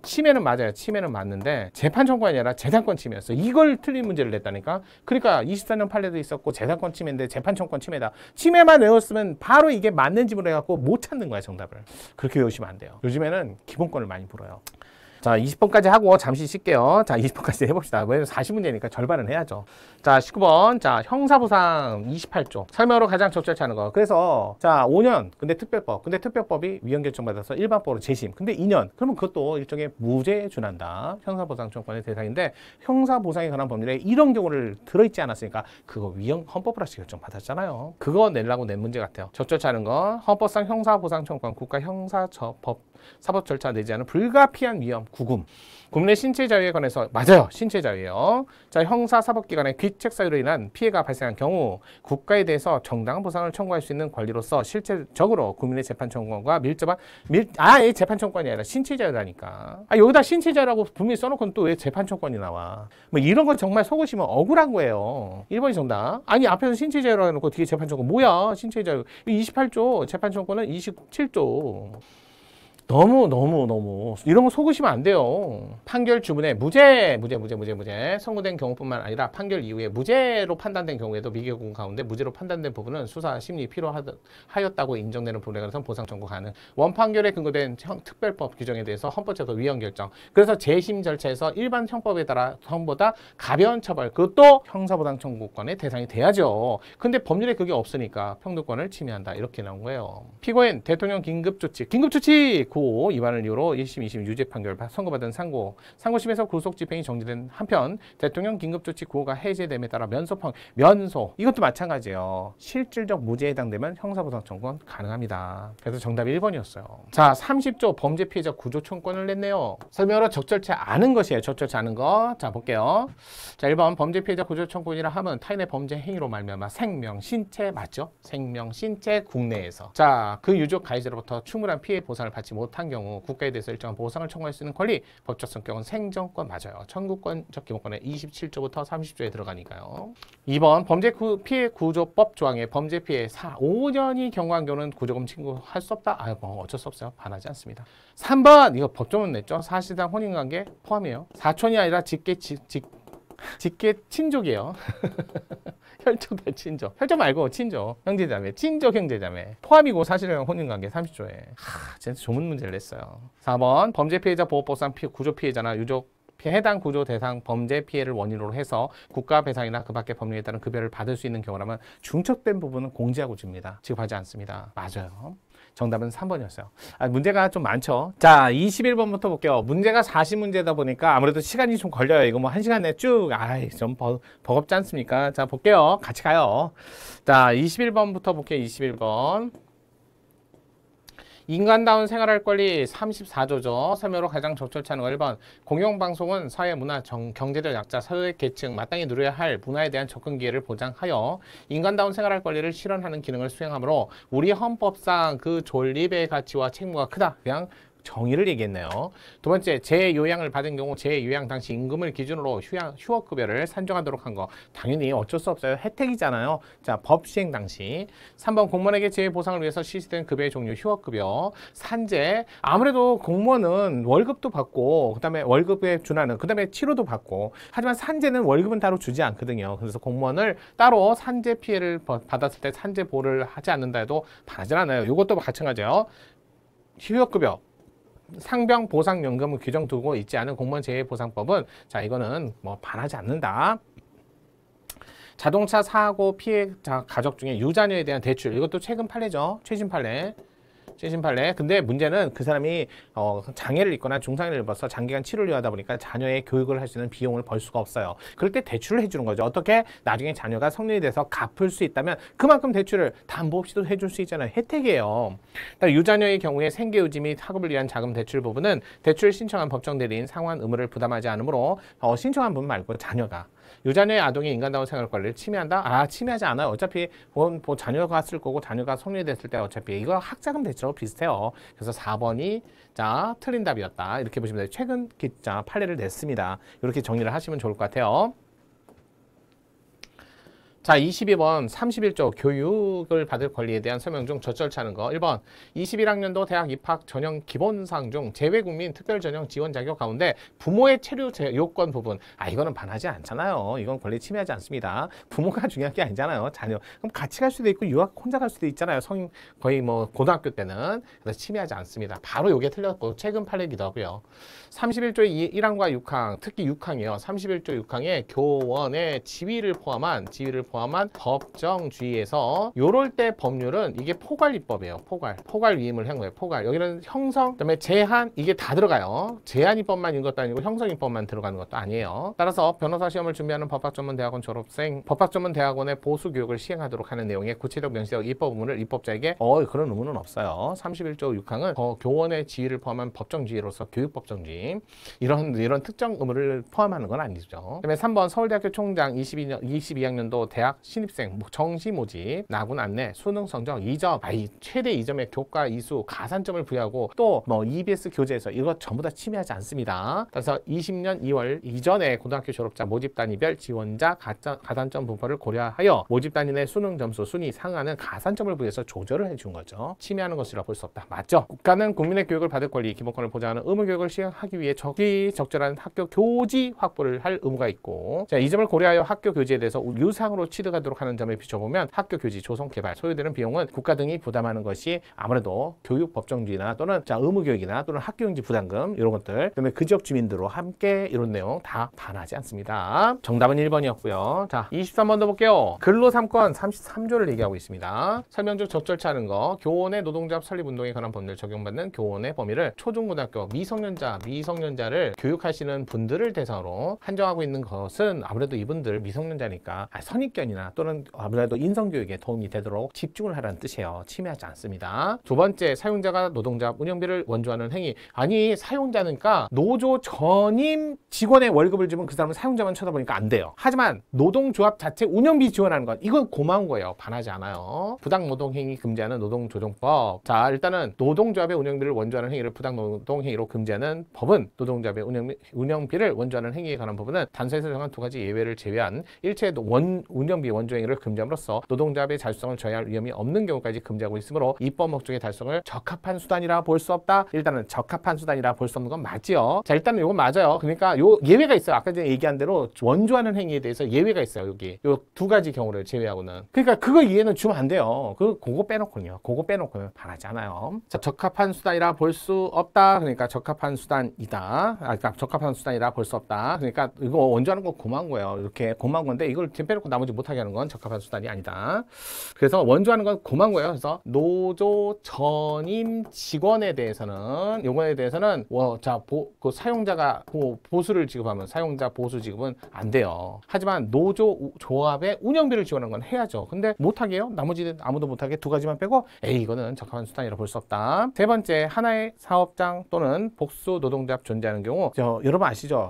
침해는 맞아요. 침해는 맞는데 재판청권이 아니라 재산권 침해였어요. 이걸 틀린 문제를 냈다니까. 그러니까 24년 판례도 있었고 재산권 침해인데 재판청권 침해다. 침해만 외웠으면 바로 이게 맞는 지문을 해갖고 못 찾는 거야 정답을. 그렇게 외우시면 안 돼요. 요즘에는 기본권을 많이 물어요. 자, 20번까지 하고 잠시 쉴게요. 자, 20번까지 해봅시다. 왜냐면 40문제니까 절반은 해야죠. 자, 19번. 자, 형사보상 28조. 설명으로 가장 적절치 않은 거. 그래서, 자, 5년. 근데 특별법이 위헌 결정받아서 일반법으로 재심. 근데 2년. 그러면 그것도 일종의 무죄에 준한다. 형사보상 청구권의 대상인데, 형사보상에 관한 법률에 이런 경우를 들어있지 않았으니까, 그거 위헌 헌법불합치 결정 받았잖아요. 그거 내려고 낸 문제 같아요. 적절치 않은 거. 헌법상 형사보상 청구권, 국가 사법 절차 내지 않은 불가피한 위험, 구금. 국내 신체 자유에 관해서 맞아요. 신체 자유예요. 자, 형사 사법기관의 귀책 사유로 인한 피해가 발생한 경우 국가에 대해서 정당한 보상을 청구할 수 있는 권리로서 실질적으로 국민의 재판 청구권과 밀접한 재판 청구권이 아니라 신체 자유라니까. 여기다 신체 자유라고 분명히 써놓고는 또 왜 재판 청구권이 나와? 뭐 이런 거 정말 속으시면 억울한 거예요. 1번이 정답. 아니 앞에서 신체 자유라고 해놓고 뒤에 재판 청구권 뭐야? 신체 자유 28조, 재판 청구권은 27조. 너무 이런 거 속으시면 안 돼요. 판결 주문에 무죄 선고된 경우뿐만 아니라 판결 이후에 무죄로 판단된 경우에도 미개공 가운데 무죄로 판단된 부분은 수사 심리 필요하였다고 인정되는 부분에 관해서 보상 청구 가능. 원판결에 근거된 특별법 규정에 대해서 헌법재소 위헌 결정. 그래서 재심 절차에서 일반 형법에 따라 형보다 가벼운 처벌, 그것도 형사보상 청구권의 대상이 돼야죠. 근데 법률에 그게 없으니까 평등권을 침해한다. 이렇게 나온 거예요. 피고인 대통령 긴급조치 9호 위반을 이유로 1심, 2심 유죄 판결 선고받은 상고심에서 구속집행이 정지된 한편 대통령 긴급조치 9호가 해제됨에 따라 면소 이것도 마찬가지예요. 실질적 무죄에 해당되면 형사보상 청구는 가능합니다. 그래서 정답이 1번이었어요. 자, 30조 범죄 피해자 구조 청구권을 냈네요. 설명으로 적절치 않은 것이에요. 적절치 않은 거. 자, 볼게요. 자, 1번 범죄 피해자 구조 청구권이라 하면 타인의 범죄 행위로 말미암아 생명, 신체 맞죠? 생명, 신체 국내에서 자, 그 유족 가해자로부터 충분한 피해 보상을 받지 못한 경우 국가에 대해서 일정한 보상을 청구할 수 있는 권리, 법적 성격은 생존권 맞아요. 청구권적 기본권의 27조부터 30조에 들어가니까요. 2번 범죄 피해 구조법 조항에 범죄 피해 5년이 경과한 경우는 구조금 청구할 수 없다. 뭐 어쩔 수 없어요. 반하지 않습니다. 3번 이거 법조문 냈죠. 사실상 혼인관계 포함이에요. 사촌이 아니라 직계 친족이에요. 혈족 대 친족. 혈족 말고 친족. 형제자매. 친족 형제자매. 포함이고 사실은 혼인관계 30조에. 진짜 조문 문제를 냈어요. 4번 범죄 피해자 보호법상 구조 피해자나 유족 해당 구조 대상 범죄 피해를 원인으로 해서 국가 배상이나 그 밖의 법률에 따른 급여를 받을 수 있는 경우라면 중첩된 부분은 공제하고 줍니다. 지급하지 않습니다. 맞아요. 정답은 3번이었어요. 문제가 좀 많죠. 자, 21번부터 볼게요. 문제가 40문제다 보니까 아무래도 시간이 좀 걸려요. 이거 뭐 1시간 내에 쭉, 좀 버겁지 않습니까? 자, 볼게요. 같이 가요. 자, 21번부터 볼게요. 21번. 인간다운 생활할 권리 34조죠. 설명으로 가장 적절치 않은 거 1번. 공영방송은 사회, 문화, 경제적 약자, 사회 계층, 마땅히 누려야 할 문화에 대한 접근 기회를 보장하여 인간다운 생활할 권리를 실현하는 기능을 수행하므로 우리 헌법상 그 존립의 가치와 책무가 크다. 그냥 정의를 얘기했네요. 두 번째, 재요양을 받은 경우 재요양 당시 임금을 기준으로 휴업급여를 산정하도록 한 거. 당연히 어쩔 수 없어요. 혜택이잖아요. 자, 법 시행 당시. 3번, 공무원에게 재보상을 위해서 실시된 급여의 종류, 휴업급여, 산재. 아무래도 공무원은 월급도 받고, 그 다음에 월급에 준하는, 그 다음에 치료도 받고. 하지만 산재는 월급은 따로 주지 않거든요. 그래서 공무원을 따로 산재 피해를 받았을 때 산재 보호를 하지 않는다 해도 반하지 않아요. 이것도 마찬가지예요. 휴업급여. 상병 보상연금을 규정 두고 있지 않은 공무원 재해보상법은 자, 이거는 뭐 반하지 않는다. 자동차 사고 피해자 가족 중에 유자녀에 대한 대출, 이것도 최근 판례죠. 최신 판례. 근데 문제는 그 사람이 장애를 입거나 중상해를 입어서 장기간 치료를 하다 보니까 자녀의 교육을 할 수 있는 비용을 벌 수가 없어요. 그럴 때 대출을 해주는 거죠. 어떻게? 나중에 자녀가 성년이 돼서 갚을 수 있다면 그만큼 대출을 담보 없이도 해줄 수 있잖아요. 혜택이에요. 유자녀의 경우에 생계유지 및 학업을 위한 자금 대출 부분은 대출을 신청한 법정 대리인 상환 의무를 부담하지 않으므로 신청한 분 말고 자녀가. 유자녀의 아동의 인간다운 생활 권리를 침해한다? 침해하지 않아요. 어차피 뭐 자녀가 쓸 거고 자녀가 성년이 됐을 때 어차피 이거 학자금 대출하고 비슷해요. 그래서 4번이 자, 틀린 답이었다. 이렇게 보시면 돼요. 최근 기자 판례를 냈습니다. 이렇게 정리를 하시면 좋을 것 같아요. 자, 22번 31조 교육을 받을 권리에 대한 설명 중 적절치 않은 거 1번 21학년도 대학 입학 전형 기본사항 중 재외국민 특별전형 지원 자격 가운데 부모의 체류 요건 부분 이거는 반하지 않잖아요. 이건 권리 침해하지 않습니다. 부모가 중요한 게 아니잖아요. 자녀. 그럼 같이 갈 수도 있고 유학 혼자 갈 수도 있잖아요. 성인 거의 뭐 고등학교 때는. 그래서 침해하지 않습니다. 바로 요게 틀렸고 최근 판례기도 하고요. 31조의 1항과 6항 특히 6항이요. 31조 6항에 교원의 지위를 포함한 법정주의에서 요럴 때 법률은 이게 포괄입법이에요. 포괄 위임을 한 거예요. 포괄. 여기는 형성, 그다음에 제한 이게 다 들어가요. 제한입법만 있는 것도 아니고 형성입법만 들어가는 것도 아니에요. 따라서 변호사 시험을 준비하는 법학전문대학원 졸업생, 법학전문대학원의 보수교육을 시행하도록 하는 내용의 구체적 명시적 입법 의무를 입법자에게 그런 의무는 없어요. 31조 6항은 교원의 지위를 포함한 법정주의로서 교육법정주의 이런 특정 의무를 포함하는 건 아니죠. 그다음에 3번 서울대학교 총장 22학년도 대학 신입생 정시 모집, 나군 안내, 수능 성적 2점, 최대 2점의 교과 이수 가산점을 부여하고 또 뭐 EBS 교재에서 이것 전부 다 침해하지 않습니다. 그래서 20년 2월 이전에 고등학교 졸업자 모집 단위별 지원자 가산점 분포를 고려하여 모집 단위 내 수능 점수 순위 상하는 가산점을 부여해서 조절을 해준 거죠. 침해하는 것이라 볼 수 없다. 맞죠? 국가는 국민의 교육을 받을 권리, 기본권을 보장하는 의무 교육을 시행하기 위해 적절한 학교 교지 확보를 할 의무가 있고, 자, 이 점을 고려하여 학교 교지에 대해서 유상으로 취득하도록 하는 점에 비춰보면 학교 교지, 조성, 개발, 소요되는 비용은 국가 등이 부담하는 것이 아무래도 교육 법정주의나 또는 의무교육이나 또는 학교용지 부담금 이런 것들, 그다음에 그 지역 주민들로 함께 이런 내용 다 반하지 않습니다. 정답은 1번이었고요. 자, 23번도 볼게요. 근로3권 33조를 얘기하고 있습니다. 설명 중 적절치 않은 거, 교원의 노동조합 설립운동에 관한 법률 적용받는 교원의 범위를 초중고등학교 미성년자를 교육하시는 분들을 대상으로 한정하고 있는 것은 아무래도 이분들 미성년자니까 선입견이나 또는 아무래도 인성교육에 도움이 되도록 집중을 하라는 뜻이에요. 침해하지 않습니다. 두 번째, 사용자가 노동조합 운영비를 원조하는 행위. 아니, 사용자니까 노조 전임 직원의 월급을 주면 그 사람은 사용자만 쳐다보니까 안 돼요. 하지만 노동조합 자체 운영비 지원하는 건 이건 고마운 거예요. 반하지 않아요. 부당노동행위 금지하는 노동조정법. 자, 일단은 노동조합의 운영비를 원조하는 행위를 부당노동행위로 금지하는 법은 노동조합의 운영비를 원조하는 행위에 관한 부분은 단서에서 정한 두 가지 예외를 제외한 일체 운영비 원조행위를 금지함으로써 노동조합의 자주성을 저해할 위험이 없는 경우까지 금지하고 있으므로 입법 목적의 달성을 적합한 수단이라 볼 수 없다. 일단은 적합한 수단이라 볼 수 없는 건 맞지요. 자, 일단은 이건 맞아요. 그러니까 요 예외가 있어요. 아까 전에 얘기한 대로 원조하는 행위에 대해서 예외가 있어요. 여기 요 두 가지 경우를 제외하고는. 그러니까 그거 이해는 주면 안 돼요. 그거 빼놓고는요. 그거 빼놓고는 반하지 않아요. 자, 적합한 수단이라 볼 수 없다. 그러니까 적합한 수단이다. 그러니까 적합한 수단이라 볼 수 없다. 그러니까 이거 원조하는 거 고마운 거예요. 이렇게 고마운 건데 이걸 빼놓고 나머지 못하게 하는 건 적합한 수단이 아니다. 그래서 원조하는 건 고마운 거예요. 그래서 노조 전임 직원에 대해서는 요거에 대해서는 그 사용자가 보수를 지급하면 사용자 보수 지급은 안 돼요. 하지만 노조 조합의 운영비를 지원하는 건 해야죠. 근데 못하게 해요. 나머지는 아무도 못하게 두 가지만 빼고 이거는 적합한 수단이라 볼 수 없다. 세 번째, 하나의 사업장 또는 복수 노동조합 존재하는 경우 여러분 아시죠?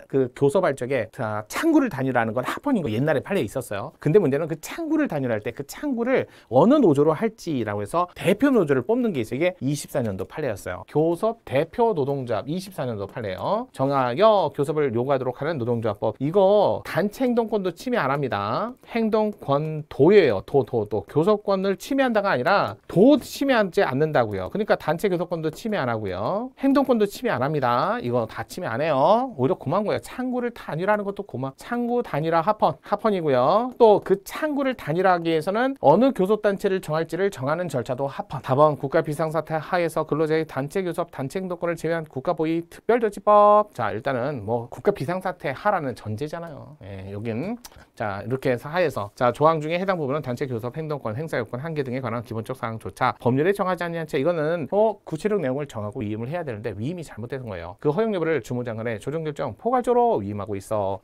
그 교섭할 적에 창구를 단일화하는 건 합헌인 거 옛날에 판례에 있었어요. 근데 문제는 그 창구를 단일화할 때 그 창구를 어느 노조로 할지라고 해서 대표 노조를 뽑는 게 있어요. 이게 24년도 판례였어요. 교섭 대표 노동조합 24년도 판례요. 정하여 교섭을 요구하도록 하는 노동조합법. 이거 단체 행동권도 침해 안 합니다. 행동권도예요. 도. 교섭권을 침해한다가 아니라 도 침해하지 않는다고요. 그러니까 단체 교섭권도 침해 안 하고요. 행동권도 침해 안 합니다. 이거 다 침해 안 해요. 오히려 고마운 거예요. 창구를 단일화하는 것도 창구 단일화 합헌이고요. 또 그 창구를 단일화하기 위해서는 어느 교섭단체를 정할지를 정하는 절차도 합헌. 답은 국가 비상사태 하에서 근로자의 단체 교섭, 단체 행동권을 제외한 국가보위 특별조치법. 자, 일단은 뭐 국가 비상사태 하라는 전제잖아요. 여긴 자, 이렇게 해서 하에서 조항 중에 해당 부분은 단체 교섭, 행동권, 행사요건 한계 등에 관한 기본적 사항조차 법률에 정하지 않는 채 이거는 구체적 내용을 정하고 위임을 해야 되는데 위임이 잘못된 거예요. 그 허용 여부를 주무장관의 조정결정 포괄적으로 위임하고 있어.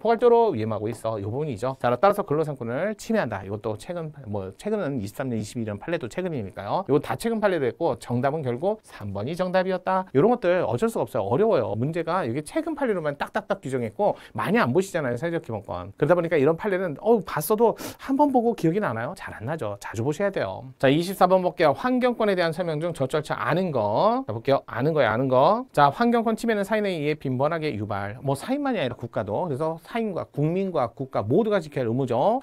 이 부분이죠. 자, 따라서 근로상권을 침해한다. 이것도 최근은 23년, 22년 판례도 최근이니까요. 이거 다 최근 판례도 했고 정답은 결국 3번이 정답이었다. 이런 것들 어쩔 수가 없어요. 어려워요. 문제가 이게 최근 판례로만 딱딱딱 규정했고 많이 안 보시잖아요. 사회적 기본권. 그러다 보니까 이런 판례는 봤어도 한 번 보고 기억이 나나요? 잘 안 나죠. 자주 보셔야 돼요. 자, 24번 볼게요. 환경권에 대한 설명 중 적절치 않은 거. 자, 볼게요. 아는 거. 자, 환경권 침해는 사인에 의해 빈번하게 유발. 사인만이 아니라 국가도. 그래서 사인과 국민과 국가 모두가 지켜야 할 의무죠.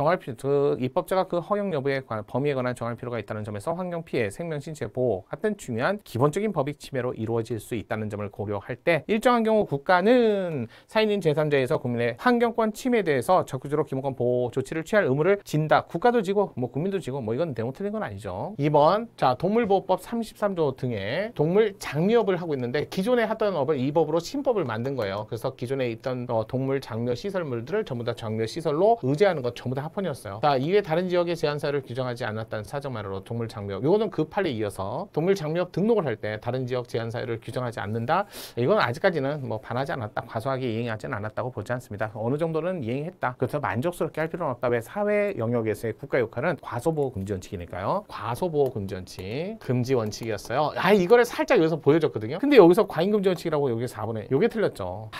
입법자가 그 허용 여부에 관한 범위에 관한 정할 필요가 있다는 점에서 환경 피해, 생명, 신체 보호 같은 중요한 기본적인 법익 침해로 이루어질 수 있다는 점을 고려할 때 일정한 경우 국가는 사인인 제3자에서 국민의 환경권 침해에 대해서 적극적으로 기본권 보호 조치를 취할 의무를 진다. 국가도 지고 국민도 지고 이건 내용 틀린 건 아니죠. 2번, 자, 동물보호법 33조 등의 동물 장려업을 하고 있는데 기존에 하던 업을 이 법으로 신법을 만든 거예요. 그래서 기존에 있던 동물 장려 시설물들을 전부 다 장려 시설로 의제하는 것 전부 다 합헌이었어요. 자, 이외 다른 지역의 제한사를 규정하지 않았다는 사정만으로 동물 장려업. 이거는 그 판례에 이어서 동물 장려업 등록을 할 때 다른 지역 제한사를 규정하지 않는다. 이건 아직까지는 반하지 않았다. 과소하게 이행하지는 않았다고 보지 않습니다. 어느 정도는 이행했다. 그래서 만족스럽게 할 필요는 없다. 왜 사회 영역에서의 국가 역할은 과소보호 금지 원칙이니까요. 과소보호 금지 원칙, 금지 원칙이었어요. 이거를 살짝 여기서 보여줬거든요. 근데 여기서 과잉금지 원칙이라고 여기 4번에 요게 틀렸죠.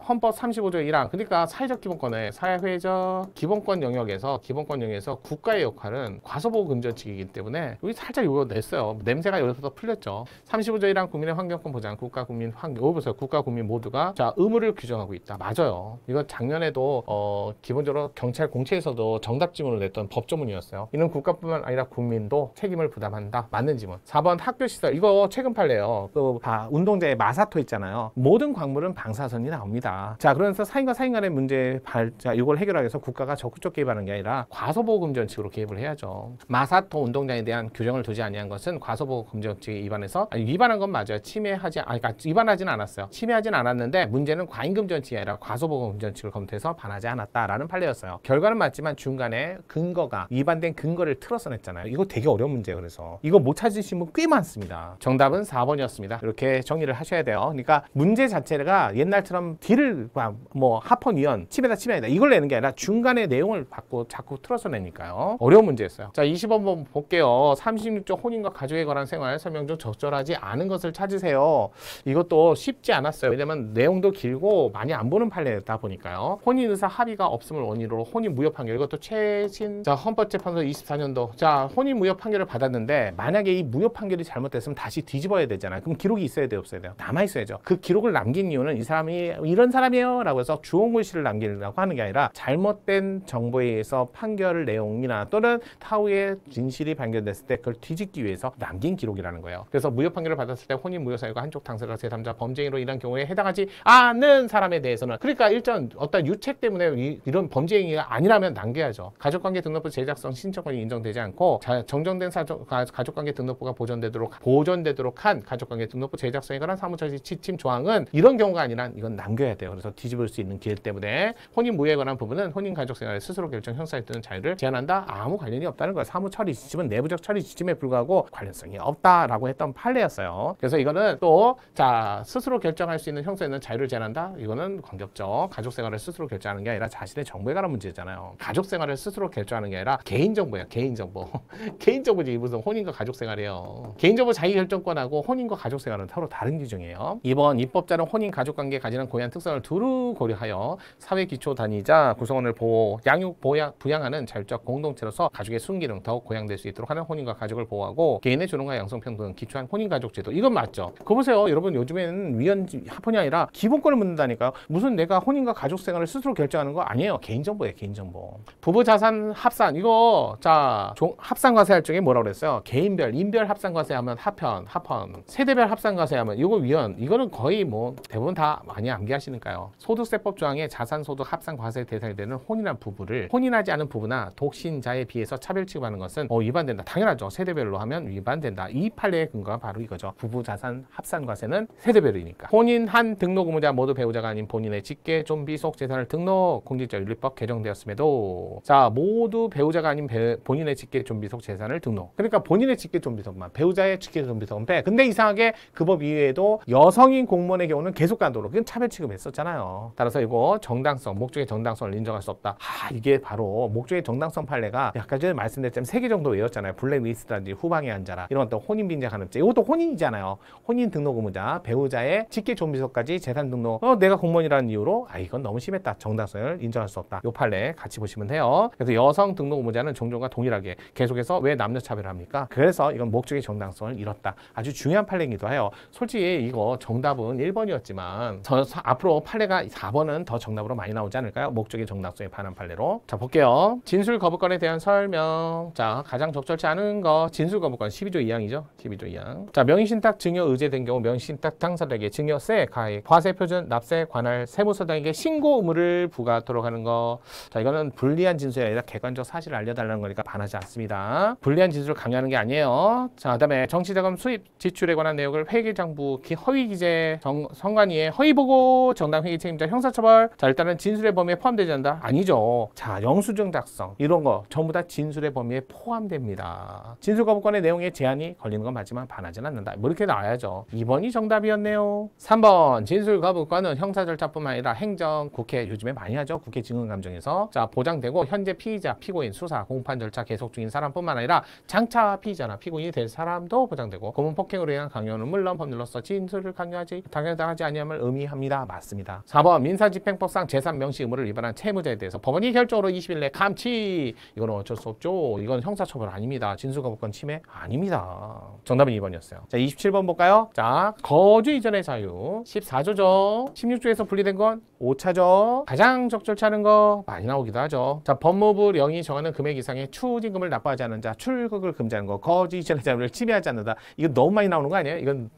헌법 35조 1항. 그러니까 사회적 기본권의 사회적 기본권 영역에서 국가의 역할은 과소보호 금지 원칙이기 때문에 여기 살짝 요거 냈어요. 냄새가 여기서 풀렸죠. 35조 1항 국민의 환경권 보장, 국가 국민 환경. 보세요. 국가 국민 모두가 의무를 규정하고 있다. 맞아요. 이거 작년에도 기본적으로 경찰 공채에서도 정답 지문을 냈던 법조문이었어요. 이는 국가뿐만 아니라 국민도 책임을 부담한다. 맞는 지문. 4번 학교시설. 이거 최근 판례예요. 운동장에 마사토 있잖아요. 모든 광물은 방사선이 나옵니다. 자, 그러면서 사인과 사인 간의 문제 이걸 해결하기 위해서 국가가 적극적 적극적 개입하는 게 아니라 과소보호금지원칙으로 개입을 해야죠. 마사토 운동장에 대한 규정을 두지 아니한 것은 과소보호금지원칙에 위반해서 위반한 건 맞아요. 그러니까 위반하지는 않았어요. 침해하진 않았는데 문제는 과잉금지원칙이 아니라 과소보호금지원칙을 검토해서 반하지 않았다라는 판례였어요. 결과는 맞지만 중간에 근거가 위반된 근거를 틀어서 냈잖아요. 이거 되게 어려운 문제예요. 그래서 이거 못 찾으신 분 꽤 많습니다. 정답은 4번이었습니다. 이렇게 정리를 하셔야 돼요. 그러니까 문제 자체가 옛날처럼 D를 뭐 합헌위헌 침해다 침해다 이걸 내는 게 아니라 중간에 내용을 받고 자꾸 틀어서 내니까요. 어려운 문제였어요. 자, 20번 볼게요. 36조 혼인과 가족에 관한 생활 설명 중 적절하지 않은 것을 찾으세요. 이것도 쉽지 않았어요. 왜냐면 내용도 길고 많이 안 보는 판례다 보니까요. 혼인의사 합의가 없음을 원인으로 혼인 무효 판결, 이것도 최신 헌법재판소 24년도 혼인 무효 판결을 받았는데 만약에 이 무효 판결이 잘못됐으면 다시 뒤집어야 되잖아요. 그럼 기록이 있어야 돼요, 없어야 돼요? 남아 있어야죠. 그 기록을 남긴 이유는 이 사람이 이런 사람이에요 라고 해서 주홍글 씨를 남기려고 하는 게 아니라 잘못된 정보에 의해서 판결 내용이나 또는 타후에 진실이 발견됐을 때 그걸 뒤집기 위해서 남긴 기록이라는 거예요. 그래서 무효 판결을 받았을 때 혼인 무효 사유가 한쪽 당사자가 제3자 범죄인으로 인한 경우에 해당하지 않는 사람에 대해서는, 그러니까 일단 어떤 유책 때문에 이런 범죄행위가 아니라면 남겨야죠. 가족관계 등록부 제작성 신청권이 인정되지 않고 정정된 가족관계 등록부가 보존되도록 한 가족관계 등록부 제작성에 관한 사무처리 지침 조항은 이런 경우가 아니라 이건 남겨야 돼요. 그래서 뒤집을 수 있는 기회 때문에 혼인 무효에 관한 부분은 혼인 가족 생활에 스스로 결정 형사에 뜨는 자유를 제한한다. 아무 관련이 없다는 거예요. 사무처리 지침은 내부적 처리 지침에 불구하고 관련성이 없다라고 했던 판례였어요. 그래서 이거는 또 스스로 결정할 수 있는 형사에 있는 자유를 제한한다. 이거는 관계없죠. 가족 생활을 스스로 결정하는 게 아니라 자신의 정보에 관한 문제잖아요. 가족 생활을 스스로 결정하는 게 아니라 개인정보예요. 개인정보. 개인정보지 무슨 혼인과 가족 생활이에요. 개인정보 자기결정권하고 혼인과 가족 생활은 서로 다른 규정이에요. 2번 입법자는 혼인 가족관계에 가지는 고유한 특성을 두루 고려하여 사회기초 단위자 구성원을 보호, 양육, 부양하는 자율적 공동체로서 가족의 순기능 더욱 고양될 수 있도록 하는 혼인과 가족을 보호하고 개인의 존엄과 양성평등을 기초한 혼인가족제도. 이건 맞죠? 그거 보세요. 여러분 요즘에는 위헌 합헌이 아니라 기본권을 묻는다니까요. 무슨 내가 혼인과 가족 생활을 스스로 결정하는 거 아니에요. 개인정보예요. 개인정보. 부부자산 합산 이거 합산과세 할 적에 뭐라고 그랬어요? 개인별, 인별 합산과세하면 합헌, 세대별 합산과세하면 이거 위헌. 이거는 거의 뭐 대부분 다 많이 암기하시니까요. 소득세법 조항에 자산소득 합산과세 대상이 되는 혼인한 부부를 혼인하지 않은 부부나 독신자에 비해서 차별 취급하는 것은 위반된다. 당연하죠. 세대별로 하면 위반된다. 이 판례의 근거가 바로 이거죠. 부부자산 합산과세는 세대별이니까. 혼인한 등록 의무자 모두 배우자가 아닌 본인의 직계, 좀비 속 재산을 등록 공직자윤리법 개정되었음에도 모두 배우자가 아닌 본인의 직계, 좀비 속 재산을 등록. 그러니까 본인의 직계, 좀비 속만, 배우자의 직계, 좀비 속은 빼. 근데 이상하게 그 법 이외에도 여성인 공무원의 경우는 계속 간도록 그건 차별 취급했었잖아요. 따라서 이거 정당성, 목적의 정당성을 인정할 수 없다. 이게 바로 목적의 정당성 판례가 아까 전에 말씀드렸지만 3개 정도 외웠잖아요. 블랙리스트라든지 후방에 앉아라. 이런 것도 혼인 빈자 간음죄. 이것도 혼인이잖아요. 혼인 등록 의무자, 배우자의 직계 좀비속까지 재산 등록. 내가 공무원이라는 이유로 이건 너무 심했다. 정당성을 인정할 수 없다. 요 판례 같이 보시면 돼요. 그래서 여성 등록 의무자는 종종과 동일하게 계속해서 왜 남녀 차별을 합니까? 그래서 이건 목적의 정당성을 잃었다. 아주 중요한 판례이기도 해요. 솔직히 이거 정답은 1번이었지만 앞으로 판례가 4번은 더 정답으로 많이 나오지 않을까요? 목적의 정당성에 반한 판례로. 자, 볼게요. 진술 거부권에 대한 설명. 가장 적절치 않은 거 진술 거부권 12조 2항이죠. 12조 2항. 자, 명의신탁 증여 의제된 경우 명의신탁 당사자에게 증여세, 가액, 과세 표준, 납세, 관할, 세무서장에게 신고 의무를 부과하도록 하는 거. 자, 이거는 불리한 진술이 아니라 객관적 사실을 알려달라는 거니까 반하지 않습니다. 불리한 진술을 강요하는 게 아니에요. 자, 그다음에 정치자금 수입 지출에 관한 내역을 회계장부 허위 기재 선관위의 허위 보고 정당 회계 책임자 형사처벌. 자, 일단은 진술의 범위에 포함되지 않는다. 아니죠. 자, 영수증 작성 이런 거 전부 다 진술의 범위에 포함됩니다. 진술 거부권의 내용에 제한이 걸리는 건 맞지만 반하지는 않는다. 뭐 이렇게 나와야죠. 2번이 정답이었네요. 3번 진술 거부권은 형사 절차뿐만 아니라 행정, 국회 요즘에 많이 하죠. 국회 증언감정에서 보장되고 현재 피의자, 피고인, 수사, 공판 절차 계속 중인 사람뿐만 아니라 장차 피의자나 피고인이 될 사람도 보장되고 고문 폭행으로 인한 강요는 물론 법률로서 진술을 강요하지 당연하지 아니함을 의미합니다. 맞습니다. 4번 민사집행법상 재산 명시 의무를 위반한 채무자에 대해서 법원이 결정으로 20일 내 감치. 이건 어쩔 수 없죠. 이건 형사처벌 아닙니다. 진술거부권 침해 아닙니다. 정답은 2번이었어요. 자, 27번 볼까요? 자, 거주 이전의 자유 14조죠. 16조에서 분리된 건 5차죠. 가장 적절치 않은 거 많이 나오기도 하죠. 자, 법무부령이 정하는 금액 이상의 추징금을 납부하지 않는 자, 출국을 금지하는 거, 거주 이전의 자유를 침해하지 않는다. 이거 너무 많이 나오는 거 아니에요? 이건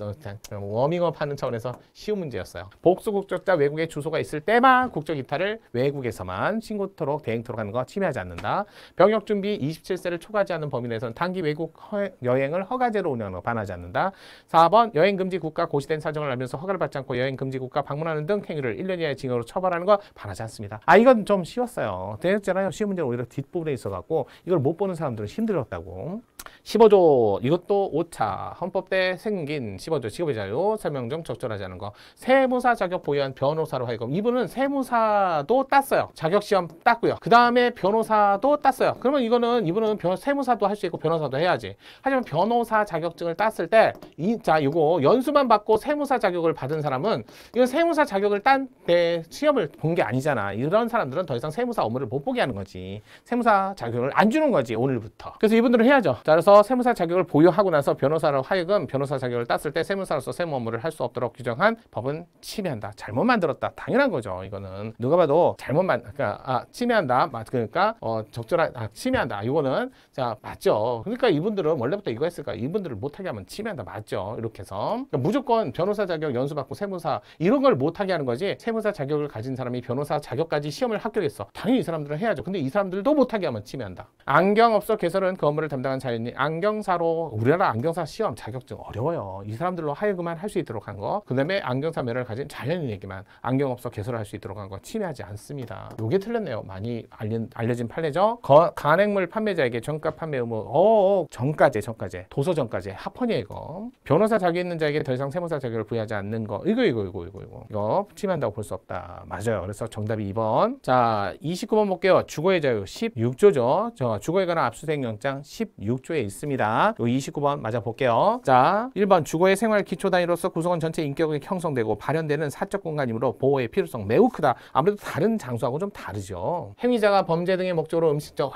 워밍업 하는 차원에서 쉬운 문제였어요. 복수 국적자 외국에 주소가 있을 때만 국적 이탈을 외국에서만 신고토록 대행토록 하는 거 침해하지 않는다. 병역 준비 27세를 초과하지 않는 범위 내에서는 단기 외국 여행을 허가제로 운영하는 거 반하지 않는다. 4번 여행 금지 국가 고시된 사정을 알면서 허가를 받지 않고 여행 금지 국가 방문하는 등 행위를 1년 이하의 징역으로 처벌하는 거 반하지 않습니다. 이건 좀 쉬웠어요. 되었잖아요. 쉬운 문제는 오히려 뒷부분에 있어갖고 이걸 못 보는 사람들은 힘들었다고. 15조 이것도 5차 헌법때 생긴 15조 직업의 자유 설명 중 적절하지 않은 거. 세무사 자격 보유한 변호사로 하여금 이분은 세무사도 땄어요. 자격시험 땄고요. 그 다음에 변호사도 땄어요. 그러면 이분은 세무사도 할 수 있고 변호사도 해야지. 하지만 변호사 자격증을 땄을 때 이거 연수만 받고 세무사 자격을 받은 사람은 이건 세무사 자격을 딴 때 시험을 본 게 아니잖아. 이런 사람들은 더 이상 세무사 업무를 못 보게 하는 거지. 세무사 자격을 안 주는 거지 오늘부터. 그래서 이분들은 해야죠. 자, 그래서 세무사 자격을 보유하고 나서 변호사로 하여금 변호사 자격을 땄을 때 세무사로서 세무 업무를 할 수 없도록 규정한 법은 침해한다. 잘못 만들었다. 당연한 거죠. 이거는 누가 봐도 침해한다. 그러니까 침해한다. 이거는 자 맞죠. 그러니까 이분들은 원래부터 이거 했을까? 이분들을 못하게 하면 침해한다. 맞죠. 이렇게 해서 그러니까 무조건 변호사 자격 연수받고 세무사 이런 걸 못하게 하는 거지. 세무사 자격을 가진 사람이 변호사 자격까지 시험을 합격했어. 당연히 이 사람들은 해야죠. 근데 이 사람들도 못하게 하면 침해한다. 안경업소 개설은 그 업무를 담당한 자연인 안경사로 우리나라 안경사 시험 자격증 어려워요. 이 사람들로 하여금만 할 수 있도록 한 거. 그 다음에 안경사 면허를 가진 자연인에게만 안경업소 개설을 할 수 있도록 한 거 침해하지 않습니다. 요게 틀렸네요. 많이 알려진 판례죠. 간행물 판매자에게 정가 판매 의무 정가제 도서 정가제 합헌이에요 이거. 변호사 자격 있는 자에게 더 이상 세무사 자격을 부여하지 않는 거 이거 침해한다고 볼 수 없다. 맞아요. 그래서 정답이 2번. 자 29번 볼게요. 주거의 자유 16조죠. 저 주거에 관한 압수수색 영장 16조에 있습니다. 요 29번 맞아 볼게요. 자 1번 주거의 생활 기초 단위로서 구성원 전체 인격이 형성되고 발현되는 사적 공간이므로 보호의 필요성 매우 크다. 아무래도 다른 장소하고 좀 다르죠. 행위자가 범죄 등의 목적으로 음식적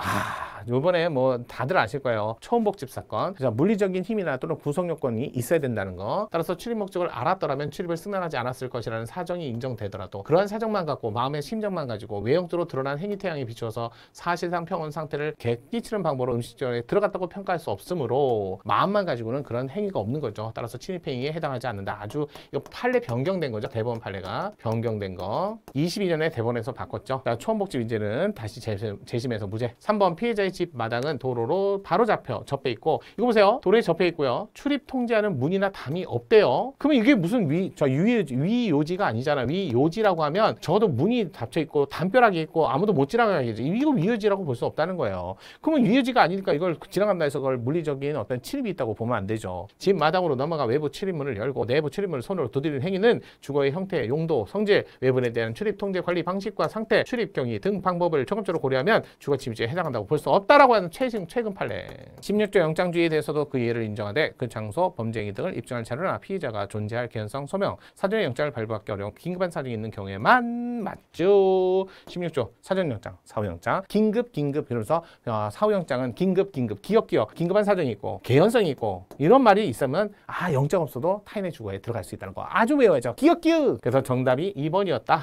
요번에 뭐 다들 아실 거예요. 초음복집 사건. 그래서 물리적인 힘이나 또는 구성 요건이 있어야 된다는 거. 따라서 출입 목적을 알았더라면 출입을 승낙하지 않았을 것이라는 사정이 인정되더라도 그러한 사정만 갖고 마음의 심정만 가지고 외형적으로 드러난 행위 태양에 비추어서 사실상 평온 상태를 끼치는 방법으로 음식점에 들어갔다고 평가할 수 없으므로 마음만 가지고는 그런 행위가 없는 거죠. 따라서 침입 행위에 해당하지 않는다. 아주 이거 판례 변경된 거죠. 대법원 판례가 변경된 거. 22년에 대법원에서 바꿨죠. 초음복집 이제는 다시 재심해서 무죄. 3번 피해자의 집 마당은 도로로 바로 접해 있고 이거 보세요. 도로에 접해 있고요. 출입 통제하는 문이나 담이 없대요. 그러면 이게 무슨 위요지가 아니잖아. 위요지라고 하면 적어도 문이 닫혀 있고 담벼락이 있고 아무도 못 지나가겠지. 이거 위요지라고 볼 수 없다는 거예요. 그러면 위요지가 아니니까 이걸 지나간다 해서 그걸 물리적인 어떤 침입이 있다고 보면 안 되죠. 집 마당으로 넘어가 외부 출입문을 열고 내부 출입문을 손으로 두드리는 행위는 주거의 형태, 용도, 성질, 외부에 대한 출입 통제 관리 방식과 상태, 출입 경위 등 방법을 종합적으로 고려하면 주거 침입죄에 해당한다고 볼 수 없다라고 하는 최근 판례. 16조 영장주의에 대해서도 그 이해를 인정하되 그 장소, 범죄 행위 등을 입증할 자료나 피의자가 존재할 개연성 소명, 사전의 영장을 발부하기 어려운 긴급한 사정이 있는 경우에만 맞죠. 16조 사전영장, 사후영장, 긴급 그래서 사후영장은 긴급, 기억, 긴급한 사정이 있고 개연성이 있고 이런 말이 있으면 영장 없어도 타인의 주거에 들어갈 수 있다는 거 아주 외워야죠. 기억. 그래서 정답이 2번이었다.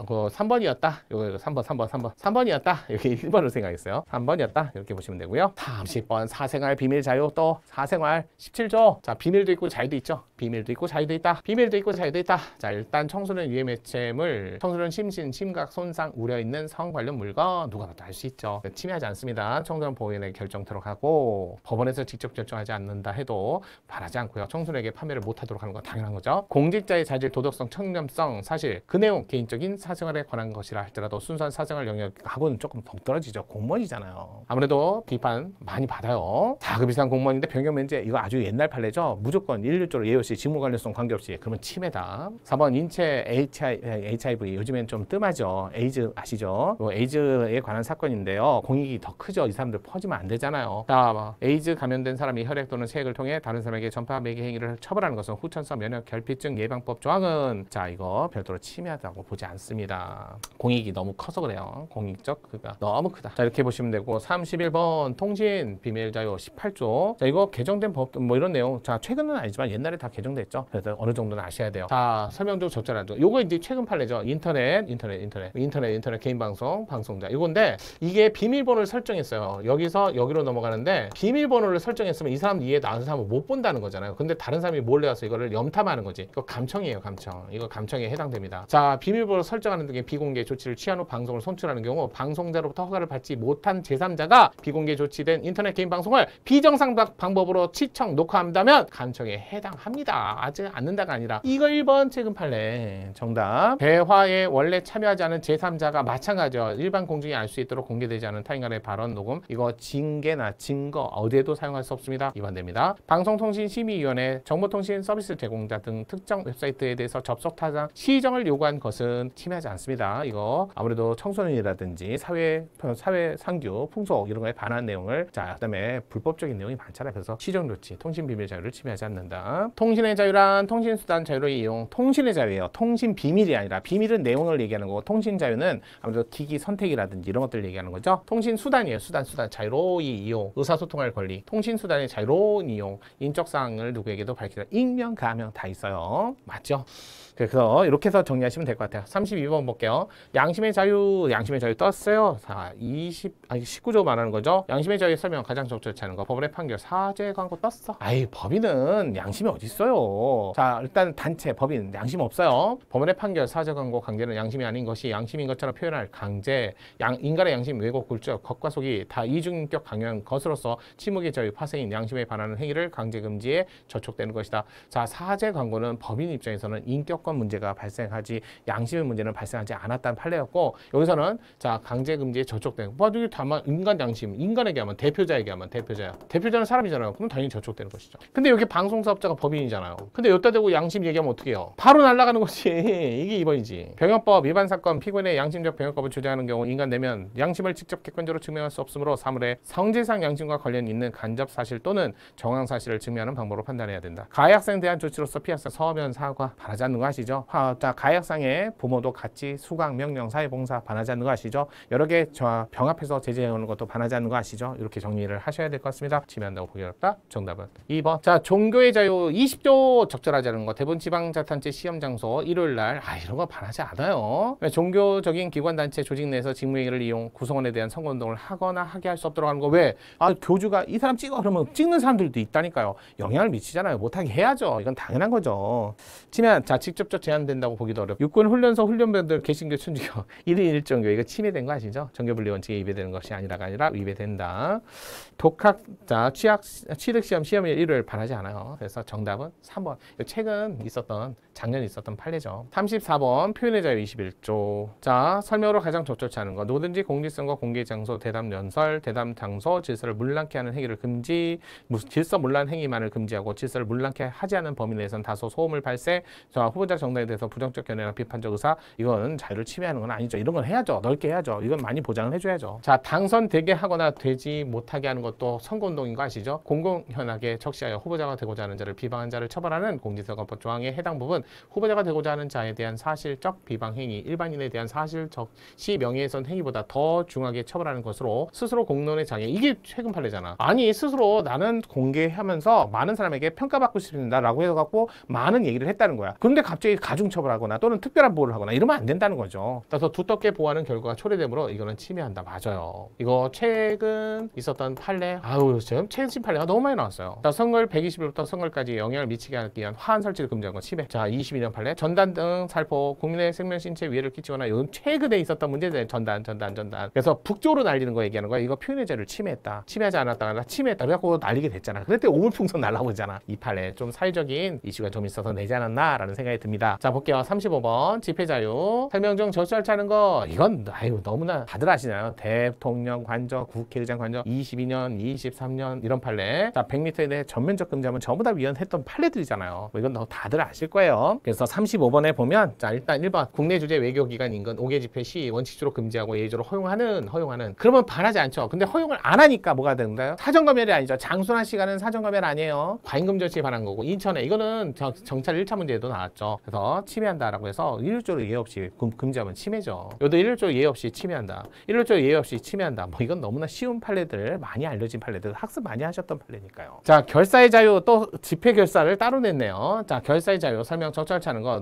3번이었다. 요거 3번이었다. 이렇게 1번으로 생각했어요. 3번이었다. 이렇게 보시면 되고요. 30번 사생활 비밀 자유 또 사생활 17조. 자, 비밀도 있고 자유도 있죠. 비밀도 있고 자유도 있다. 자, 일단 청소년 유해 매체물, 청소년 심신, 심각, 손상, 우려 있는 성 관련 물건 누가 봐도 알 수 있죠. 침해하지 않습니다. 청소년 보호인에게 결정토록 하고 법원에서 직접 결정하지 않는다 해도 바라지 않고요. 청소년에게 판매를 못하도록 하는 건 당연한 거죠. 공직자의 자질, 도덕성, 청렴성, 사실 그 내용 개인적인 사생활에 관한 것이라 할지라도 순수한 사생활 영역하고는 조금 동떨어지죠. 공무원이잖아요. 아무래도 비판 많이 받아요. 다급 이상 공무원인데 변경 면제 이거 아주 옛날 판례죠. 무조건 1률조로 예외시 직무 관련성 관계없이 그러면 침해다. 4번 인체 HIV 요즘엔 좀 뜸하죠. 에이즈 아시죠? 에이즈에 관한 사건인데요. 공익이 더 크죠. 이 사람들 퍼지면 안 되잖아요. 자, 에이즈 감염된 사람이 혈액 또는 세액을 통해 다른 사람에게 전파 매개 행위를 처벌하는 것은 후천성 면역 결핍증 예방법 조항은 자 이거 별도로 침해하다고 보지 않습니다. 공익이 너무 커서 그래요. 공익적 그가 너무 크다. 자 이렇게 보시면 되고 31번 통신 비밀 자유 18조. 자 이거 개정된 법 뭐 이런 내용. 자 최근은 아니지만 옛날에 다 개정됐죠. 그래서 어느 정도는 아셔야 돼요. 자, 설명 좀 적절하죠. 요거 이제 최근 판례죠. 인터넷 개인 방송자 이건데 이게 비밀번호를 설정했어요. 여기서 여기로 넘어가는데 비밀번호를 설정했으면 이 사람 이해 다른 사람은 못 본다는 거잖아요. 근데 다른 사람이 몰래 와서 이거를 염탐하는 거지. 이거 감청이에요, 감청. 이거 감청에 해당됩니다. 자, 비밀번호 설정하는 등의 비공개 조치를 취한 후 방송을 송출하는 경우 방송자로부터 허가를 받지 못한 제3자가 비공개 조치된 인터넷 개인 방송을 비정상 방법으로 시청, 녹화한다면 감청에 해당합니다. 하지 않는다가 아니라 이거 1번 최근 판례 정답. 대화에 원래 참여하지 않은 제3자가 마찬가지죠. 일반 공중이 알 수 있도록 공개되지 않은 타인 간의 발언 녹음 이거 징계나 증거 어디에도 사용할 수 없습니다. 위반됩니다. 방송통신심의위원회 정보통신 서비스 제공자 등 특정 웹사이트에 대해서 접속 타자 시정을 요구한 것은 침해하지 않습니다. 이거 아무래도 청소년이라든지 사회 상규 풍속 이런 거에 반한 내용을 자 그다음에 불법적인 내용이 많잖아요. 그래서 시정 조치 통신 비밀 자유를 침해하지 않는다. 통신의 자유란 통신수단 자유로의 이용 통신의 자유예요. 통신 비밀이 아니라 비밀은 내용을 얘기하는 거고 통신 자유는 아무래도 기기 선택이라든지 이런 것들을 얘기하는 거죠. 통신 수단이에요. 수단 자유로이 이용 의사소통할 권리 통신 수단의 자유로운 이용 인적 사항을 누구에게도 밝히다 익명 가명 다 있어요. 맞죠? 그래서 이렇게 해서 정리하시면 될 것 같아요. 32번 볼게요. 양심의 자유 떴어요. 19조 말하는 거죠. 양심의 자유의 설명 가장 적절치 않은 거. 법원의 판결 사죄 광고 떴어. 아이 법인은 양심이 어디 있어요. 자 일단 단체 법인 양심 없어요. 법원의 판결 사죄 광고 강제는 양심이 아닌 것이 양심인 것처럼 표현할 강제 인간의 양심 왜곡 굴적 겉과 속이 다 이중인격 강요한 것으로서 침묵의 자유 파생인 양심에 반하는 행위를 강제 금지에 저촉되는 것이다. 자 사죄 광고는 법인 입장에서는 인격 문제가 발생하지 양심의 문제는 발생하지 않았다는 판례였고 여기서는 자 강제 금지에 저촉되는 거 이게 다만 인간 양심 인간에게 하면 대표자에게 하면 대표자는 사람이잖아요. 그럼 당연히 저촉되는 것이죠. 근데 여기 방송사업자가 법인이잖아요. 근데 여기다 대고 양심 얘기하면 어떻게 해요? 바로 날아가는 거지. 이게 2번이지. 병역법 위반 사건 피고인의 양심적 병역법을 주장하는 경우 인간 내면 양심을 직접 객관적으로 증명할 수 없으므로 사물의 성질상 양심과 관련 있는 간접 사실 또는 정황 사실을 증명하는 방법으로 판단해야 된다. 가해학생 대한 조치로서 피해학생 서면 사과 바라지 않는 거 아시죠? 자, 가해학생의 부모도 같이 수강, 명령, 사회봉사 반하지 않는 거 아시죠? 여러 개 병합해서 제재해오는 것도 반하지 않는 거 아시죠? 이렇게 정리를 하셔야 될 것 같습니다. 침해한다고 보기 어렵다. 정답은 2번. 자, 종교의 자유 20조 적절하지 않은 거. 대부분 지방자치단체 시험 장소 일요일 날 이런 거 반하지 않아요. 종교적인 기관 단체 조직 내에서 직무회의를 이용 구성원에 대한 선거운동을 하거나 하게 할 수 없도록 하는 거. 왜? 교주가 이 사람 찍어 그러면 찍는 사람들도 있다니까요. 영향을 미치잖아요. 못하게 해야죠. 이건 당연한 거죠. 침해. 자, 직접적 제한된다고 보기도 어렵고 육군 훈련소 훈련병들 개신교 천주교 1인 1종교 이거 침해된 거 아시죠? 정교분리 원칙에 위배되는 것이 아니라가 아니라 위배된다. 독학자 취득시험 시험일 일요일 반하지 않아요. 그래서 정답은 3번. 최근 있었던 작년 있었던 판례죠. 34번 표현의 자유 21조. 자 설명으로 가장 적절치 않은 거. 누구든지 공직선거 공개 장소 대담 연설 대담 장소 질서를 문란케 하는 행위를 금지 질서 문란 행위만을 금지하고 질서를 문란케 하지 않은 범위 내에서는 다소 소음을 발생 자 후보자 정당에 대해서 부정적 견해나 비판적 의사 이건 자유를 침해하는 건 아니죠. 이런 건 해야죠. 넓게 해야죠. 이건 많이 보장을 해줘야죠. 자 당선되게 하거나 되지 못하게 하는 것도 선거운동인 거 아시죠? 공공연하게 적시하여 후보자가 되고자 하는 자를 비방한 자를 처벌하는 공직선거법 조항의 해당 부분 후보자가 되고자 하는 자에 대한 사실적 비방 행위 일반인에 대한 사실적 시 명예훼손 행위보다 더 중하게 처벌하는 것으로 스스로 공론의 장애 이게 최근 판례잖아. 아니 스스로 나는 공개하면서 많은 사람에게 평가받고 싶습니다 라고 해서 많은 얘기를 했다는 거야. 그런데 갑자기 가중처벌하거나 또는 특별한 보호를 하거나 이러면 안 된다는 거죠. 그래서 두텁게 보호하는 결과가 초래되므로 이거는 침해한다. 맞아요. 이거 최근 있었던 판례 지금 최신 판례가 너무 많이 나왔어요. 선거일 120일부터 선거일까지 영향을 미치게 하기 위한 화한 설치를 금지한 건 침해. 자 22년 판례 전단 등 살포 국민의 생명 신체에 위해를 끼치거나 이건 최근에 있었던 문제잖아요. 전단 그래서 북쪽으로 날리는 거 얘기하는 거야. 이거 표현의 자유를 침해했다. 침해하지 않았다가 침해했다. 그래갖고 날리게 됐잖아. 그때 오물풍선 날라오잖아. 이 판례 좀 사회적인 이슈가 좀 있어서 내지 않았나 라는 생각이 듭니다. 자 볼게요. 35번 집회자유 설명 중 절차를 하는 거 이건 너무나 다들 아시나요? 대통령 관저 국회의장 관저 22년 23년 이런 판례. 자 100m에 대해 전면적 금지하면 전부 다 위헌했던 판례들이잖아요. 이건 다들 아실 거예요. 그래서 35번에 보면 자 일단 1번 국내 주재 외교기관 인근 5개 집회 시 원칙적으로 금지하고 예외적으로 허용하는 그러면 반하지 않죠. 근데 허용을 안 하니까 뭐가 되는가요? 사전검열이 아니죠. 장순환 시간은 사전검열 아니에요. 과잉금 조치에 반한 거고 인천에 이거는 정찰 1차 문제에도 나왔죠. 그래서 침해한다라고 해서 일률적으로 예외 없이 금지하면 침해죠. 여기도 일률적으로 예외 없이 침해한다. 일률적으로 예외 없이 침해한다. 뭐 이건 너무나 쉬운 판례들 많이 알려진 판례들 학습 많이 하셨던 판례니까요. 자 결사의 자유 또 집회 결사 결사를 따로 냈네요. 자, 결사의 자유 설명 적절치 않은 거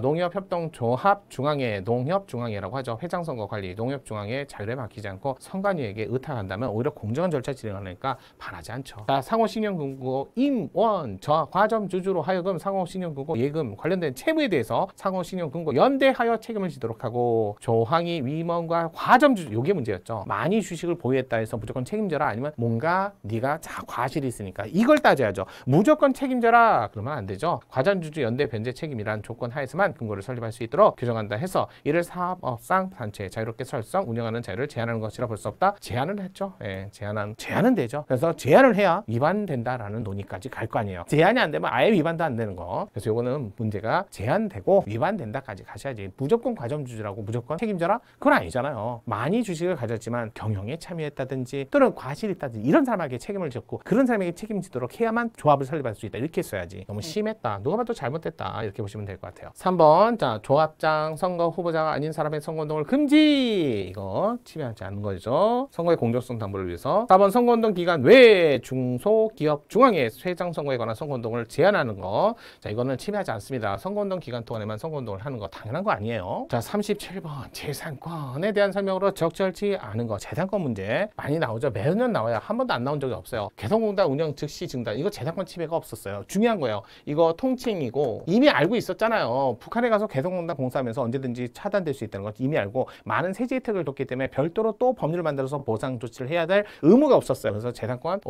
농협협동조합중앙회 농협중앙회라고 하죠. 회장선거관리 농협중앙회 자율에 맡기지 않고 선관위에게 의탁한다면 오히려 공정한 절차 진행하니까 반하지 않죠. 자, 상호신용금고 임원 저 과점주주로 하여금 상호신용금고 예금 관련된 채무에 대해서 상호신용금고 연대하여 책임을 지도록 하고 조항이 위임원과 과점주주 요게 문제였죠. 많이 주식을 보유했다 해서 무조건 책임져라 아니면 뭔가 네가 과실이 있으니까 이걸 따져야죠. 무조건 책임져라 그러면 안 되죠. 과점주주 연대 변제 책임이란 조건 하에서만 금고를 설립할 수 있도록 규정한다 해서 이를 사업상 단체 자유롭게 설정 운영하는 자유를 제한하는 것이라 볼 수 없다. 제한을 했죠. 예, 제한은 되죠. 그래서 제한을 해야 위반된다라는 논의까지 갈 거 아니에요. 제한이 안 되면 아예 위반도 안 되는 거. 그래서 이거는 문제가 제한되고 위반된다까지 가셔야지. 무조건 과점주주라고 무조건 책임져라? 그건 아니잖아요. 많이 주식을 가졌지만 경영에 참여했다든지 또는 과실이 있다든지 이런 사람에게 책임을 졌고 그런 사람에게 책임지도록 해야만 조합을 설립할 수 있다. 이렇게 써야지. 너무 심했다. 누가 봐도 잘못됐다. 이렇게 보시면 될 것 같아요. 3번 자 조합장 선거 후보자가 아닌 사람의 선거운동을 금지. 이거 침해하지 않는 거죠. 선거의 공정성 담보를 위해서. 4번 선거운동 기간 외 중소기업 중앙회 회장 선거에 관한 선거운동을 제한하는 거. 자 이거는 침해하지 않습니다. 선거운동 기간 동안에만 선거운동을 하는 거 당연한 거 아니에요. 자 37번 재산권에 대한 설명으로 적절치 않은 거. 재산권 문제 많이 나오죠. 매년 나와요. 한 번도 안 나온 적이 없어요. 개성공단 운영 즉시 중단. 이거 재산권 침해가 없었어요. 중요한 거예요. 이거 통칭이고 이미 알고 있었잖아요. 북한에 가서 개성공단 공사하면서 언제든지 차단될 수 있다는 거 이미 알고 많은 세제 혜택을 뒀기 때문에 별도로 또 법률을 만들어서 보상 조치를 해야 될 의무가 없었어요. 그래서 재산권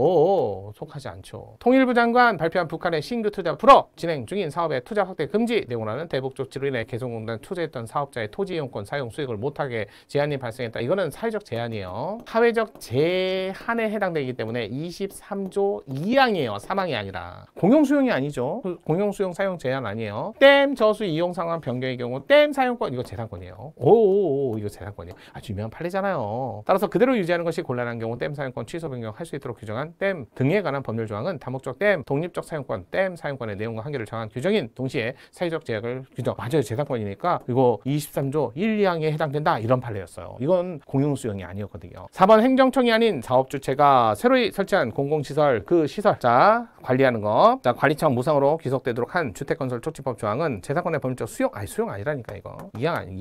속하지 않죠. 통일부 장관 발표한 북한의 신규 투자 풀어 진행 중인 사업의 투자 확대 금지 내고라는 대북 조치로 인해 개성공단 투자했던 사업자의 토지 이용권 사용 수익을 못하게 제한이 발생했다. 이거는 사회적 제한이에요. 사회적 제한에 해당되기 때문에 23조 2항이에요. 3항이 아니라. 공용수용이 아니죠. 공용수용 사용 제한 아니에요. 댐 저수 이용 상황 변경의 경우 댐 사용권 이거 재산권이에요. 이거 재산권이에요. 아주 유명한 판례잖아요. 따라서 그대로 유지하는 것이 곤란한 경우 댐 사용권 취소 변경할 수 있도록 규정한 댐 등에 관한 법률 조항은 다목적 댐 독립적 사용권 댐 사용권의 내용과 한계를 정한 규정인 동시에 사회적 제약을 규정. 맞아요. 재산권이니까 이거 23조 1, 2항에 해당된다. 이런 판례였어요. 이건 공용수용이 아니었거든요. 4번 행정청이 아닌 사업주체가 새로이 설치한 공공시설 그 시설 자 관리하는 거. 자 관리청 무상으로 귀속되도록 한 주택건설 촉진법 조항은 재산권의 법률적 수용 아니라니까 이거 2항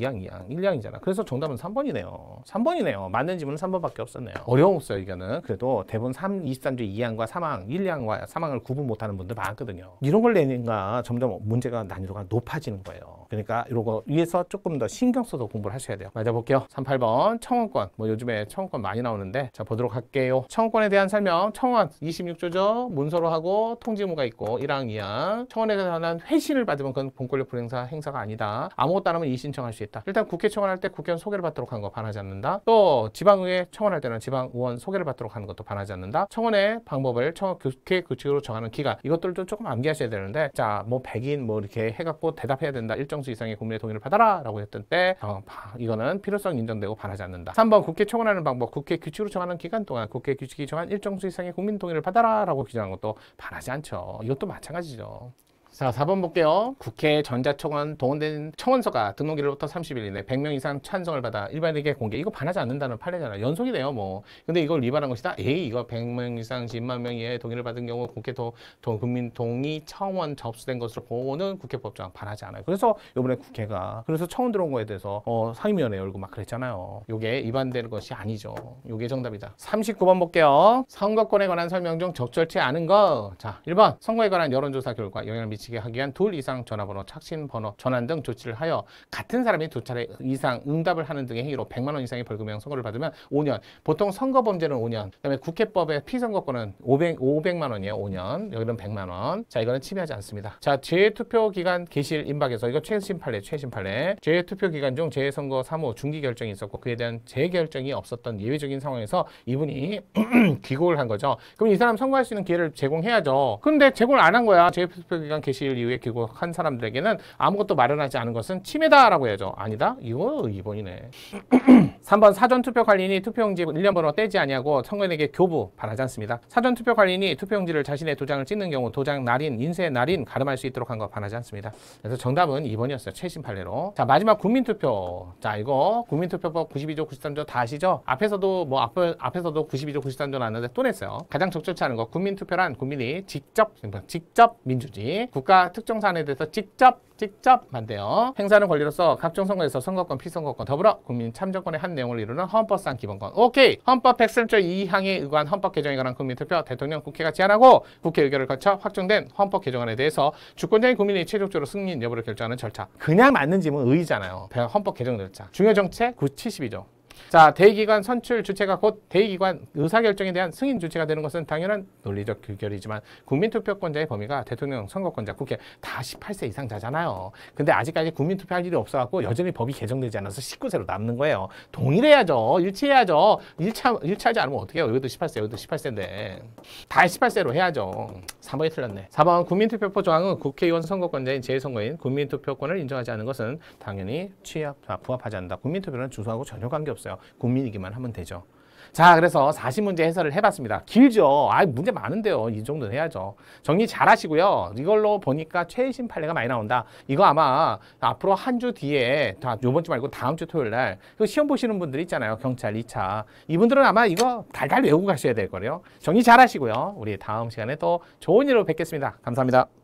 1항이잖아. 그래서 정답은 3번이네요. 3번이네요. 맞는 지문은 3번밖에 없었네요. 어려웠어요 이거는. 그래도 대부분 23조 2항과 3항 1, 2항과 3항을 구분 못하는 분들 많거든요. 이런 걸 내니까 점점 문제가 난이도가 높아지는 거예요. 그러니까 이런 거 위해서 조금 더 신경 써서 공부를 하셔야 돼요. 맞아 볼게요. 38번 청원권. 뭐 요즘에 청원권 많이 나오는데 자 보도록 할게요. 청원권에 대한 설명. 청원 26조죠. 문서로 하고 통지무가 있고 1항 2항. 청원에 관한 회신을 받으면 그건 공권력 행사가 아니다. 아무것도 안 하면 이의신청할 수 있다. 일단 국회 청원할 때 국회의원 소개를 받도록 하는 거 반하지 않는다. 또 지방의회 청원할 때는 지방의원 소개를 받도록 하는 것도 반하지 않는다. 청원의 방법을 국회 규칙으로 정하는 기간 이것들도 조금 암기하셔야 되는데 자 뭐 100인 뭐 이렇게 해갖고 대답해야 된다. 일정 수 이상의 국민의 동의를 받아라 라고 했던 때 이거는 필요성 인정되고 반하지 않는다. 3번 국회 청원하는 방법 국회 규칙으로 정하는 기간 동안 국회 규칙이 정한 일정 수 이상의 국민 동의를 받아라 라고 규정한 것도 반하지 않죠. 이것도 마찬가지죠. 자 4번 볼게요. 국회 전자청원 동원된 청원서가 등록일로부터 30일 이내 100명 이상 찬성을 받아 일반에게 공개. 이거 반하지 않는다는 판례잖아요. 연속이네요 뭐. 근데 이걸 위반한 것이다. 이거 100명 이상 10만 명 이하의 동의를 받은 경우 국회 국민 동의 청원 접수된 것으로 보는 국회법조항 반하지 않아요. 그래서 이번에 국회가 그래서 청원 들어온 거에 대해서 상임위원회 열고 막 그랬잖아요. 이게 위반되는 것이 아니죠. 이게 정답이다. 39번 볼게요. 선거권에 관한 설명 중 적절치 않은 거. 자 1번 선거에 관한 여론조사 결과 영향을 미치게 하기 위한 2 이상 전화번호, 착신번호, 전환 등 조치를 하여 같은 사람이 2차례 이상 응답을 하는 등의 행위로 100만 원 이상의 벌금형 선고를 받으면 5년. 보통 선거범죄는 5년. 그다음에 국회법의 피선거권은 500만 원이에요. 5년. 여기는 100만 원. 자, 이거는 침해하지 않습니다. 자, 재투표 기간 개시일 임박에서 이거 최신 판례. 재투표 기간 중 재선거 사무 중기 결정이 있었고 그에 대한 재결정이 없었던 예외적인 상황에서 이분이 귀국을 한 거죠. 그럼 이 사람 선거할 수 있는 기회를 제공해야죠. 그런데 제공을 안 한 거야. 재투표 기간 개시일 이후에 귀국한 사람들에게는 아무것도 마련하지 않은 것은 침해다라고 해야죠. 아니다? 이거 2번이네. 3번 사전투표 관리인이 투표용지 1년 번호 떼지 아니하고 선거인에게 교부 바라지 않습니다. 사전투표 관리인이 투표용지를 자신의 도장을 찍는 경우 도장 날인, 인쇄 날인 가름할 수 있도록 한 거 바라지 않습니다. 그래서 정답은 2번이었어요. 최신 판례로. 자, 마지막 국민투표. 자, 이거 국민투표법 92조 93조 다 아시죠? 앞에서도 앞에서도 92조 93조 나왔는데 또 냈어요. 가장 적절치 않은 거 국민투표란 국민이 직접 민주주의 국가 특정 사안에 대해서 직접 만대요. 행사하는 권리로서 각종 선거에서 선거권, 피선거권, 더불어 국민 참정권의 한 내용을 이루는 헌법상 기본권. 오케이. 헌법 103조 2항에 의거한 헌법 개정에 관한 국민투표 대통령 국회가 제안하고 국회 의결을 거쳐 확정된 헌법 개정안에 대해서 주권자인 국민이 최종적으로 승인 여부를 결정하는 절차. 그냥 맞는 질문 의의잖아요. 헌법 개정 절차. 중요 정책 72조. 자, 대의기관 선출 주체가 곧 대의기관 의사결정에 대한 승인 주체가 되는 것은 당연한 논리적 규결이지만 국민투표권자의 범위가 대통령, 선거권자, 국회 다 18세 이상자잖아요. 근데 아직까지 국민투표할 일이 없어갖고 여전히 법이 개정되지 않아서 19세로 남는 거예요. 동일해야죠. 일치해야죠. 일치하지 않으면 어떻게 해요? 여기도 18세, 여기도 18세인데. 다 18세로 해야죠. 3번이 틀렸네. 4번 국민투표법 조항은 국회의원 선거권자인 재선거인 국민투표권을 인정하지 않는 것은 당연히 부합하지 않는다. 국민투표는 주소하고 전혀 관계없어요. 국민이기만 하면 되죠. 자, 그래서 40문제 해설을 해봤습니다. 길죠? 문제 많은데요. 이 정도는 해야죠. 정리 잘 하시고요. 이걸로 보니까 최신 판례가 많이 나온다. 이거 아마 앞으로 한 주 뒤에, 요번 주 말고 다음 주 토요일 날, 시험 보시는 분들 있잖아요. 경찰 2차. 이분들은 아마 이거 달달 외우고 가셔야 될 거예요. 정리 잘 하시고요. 우리 다음 시간에 또 좋은 일로 뵙겠습니다. 감사합니다.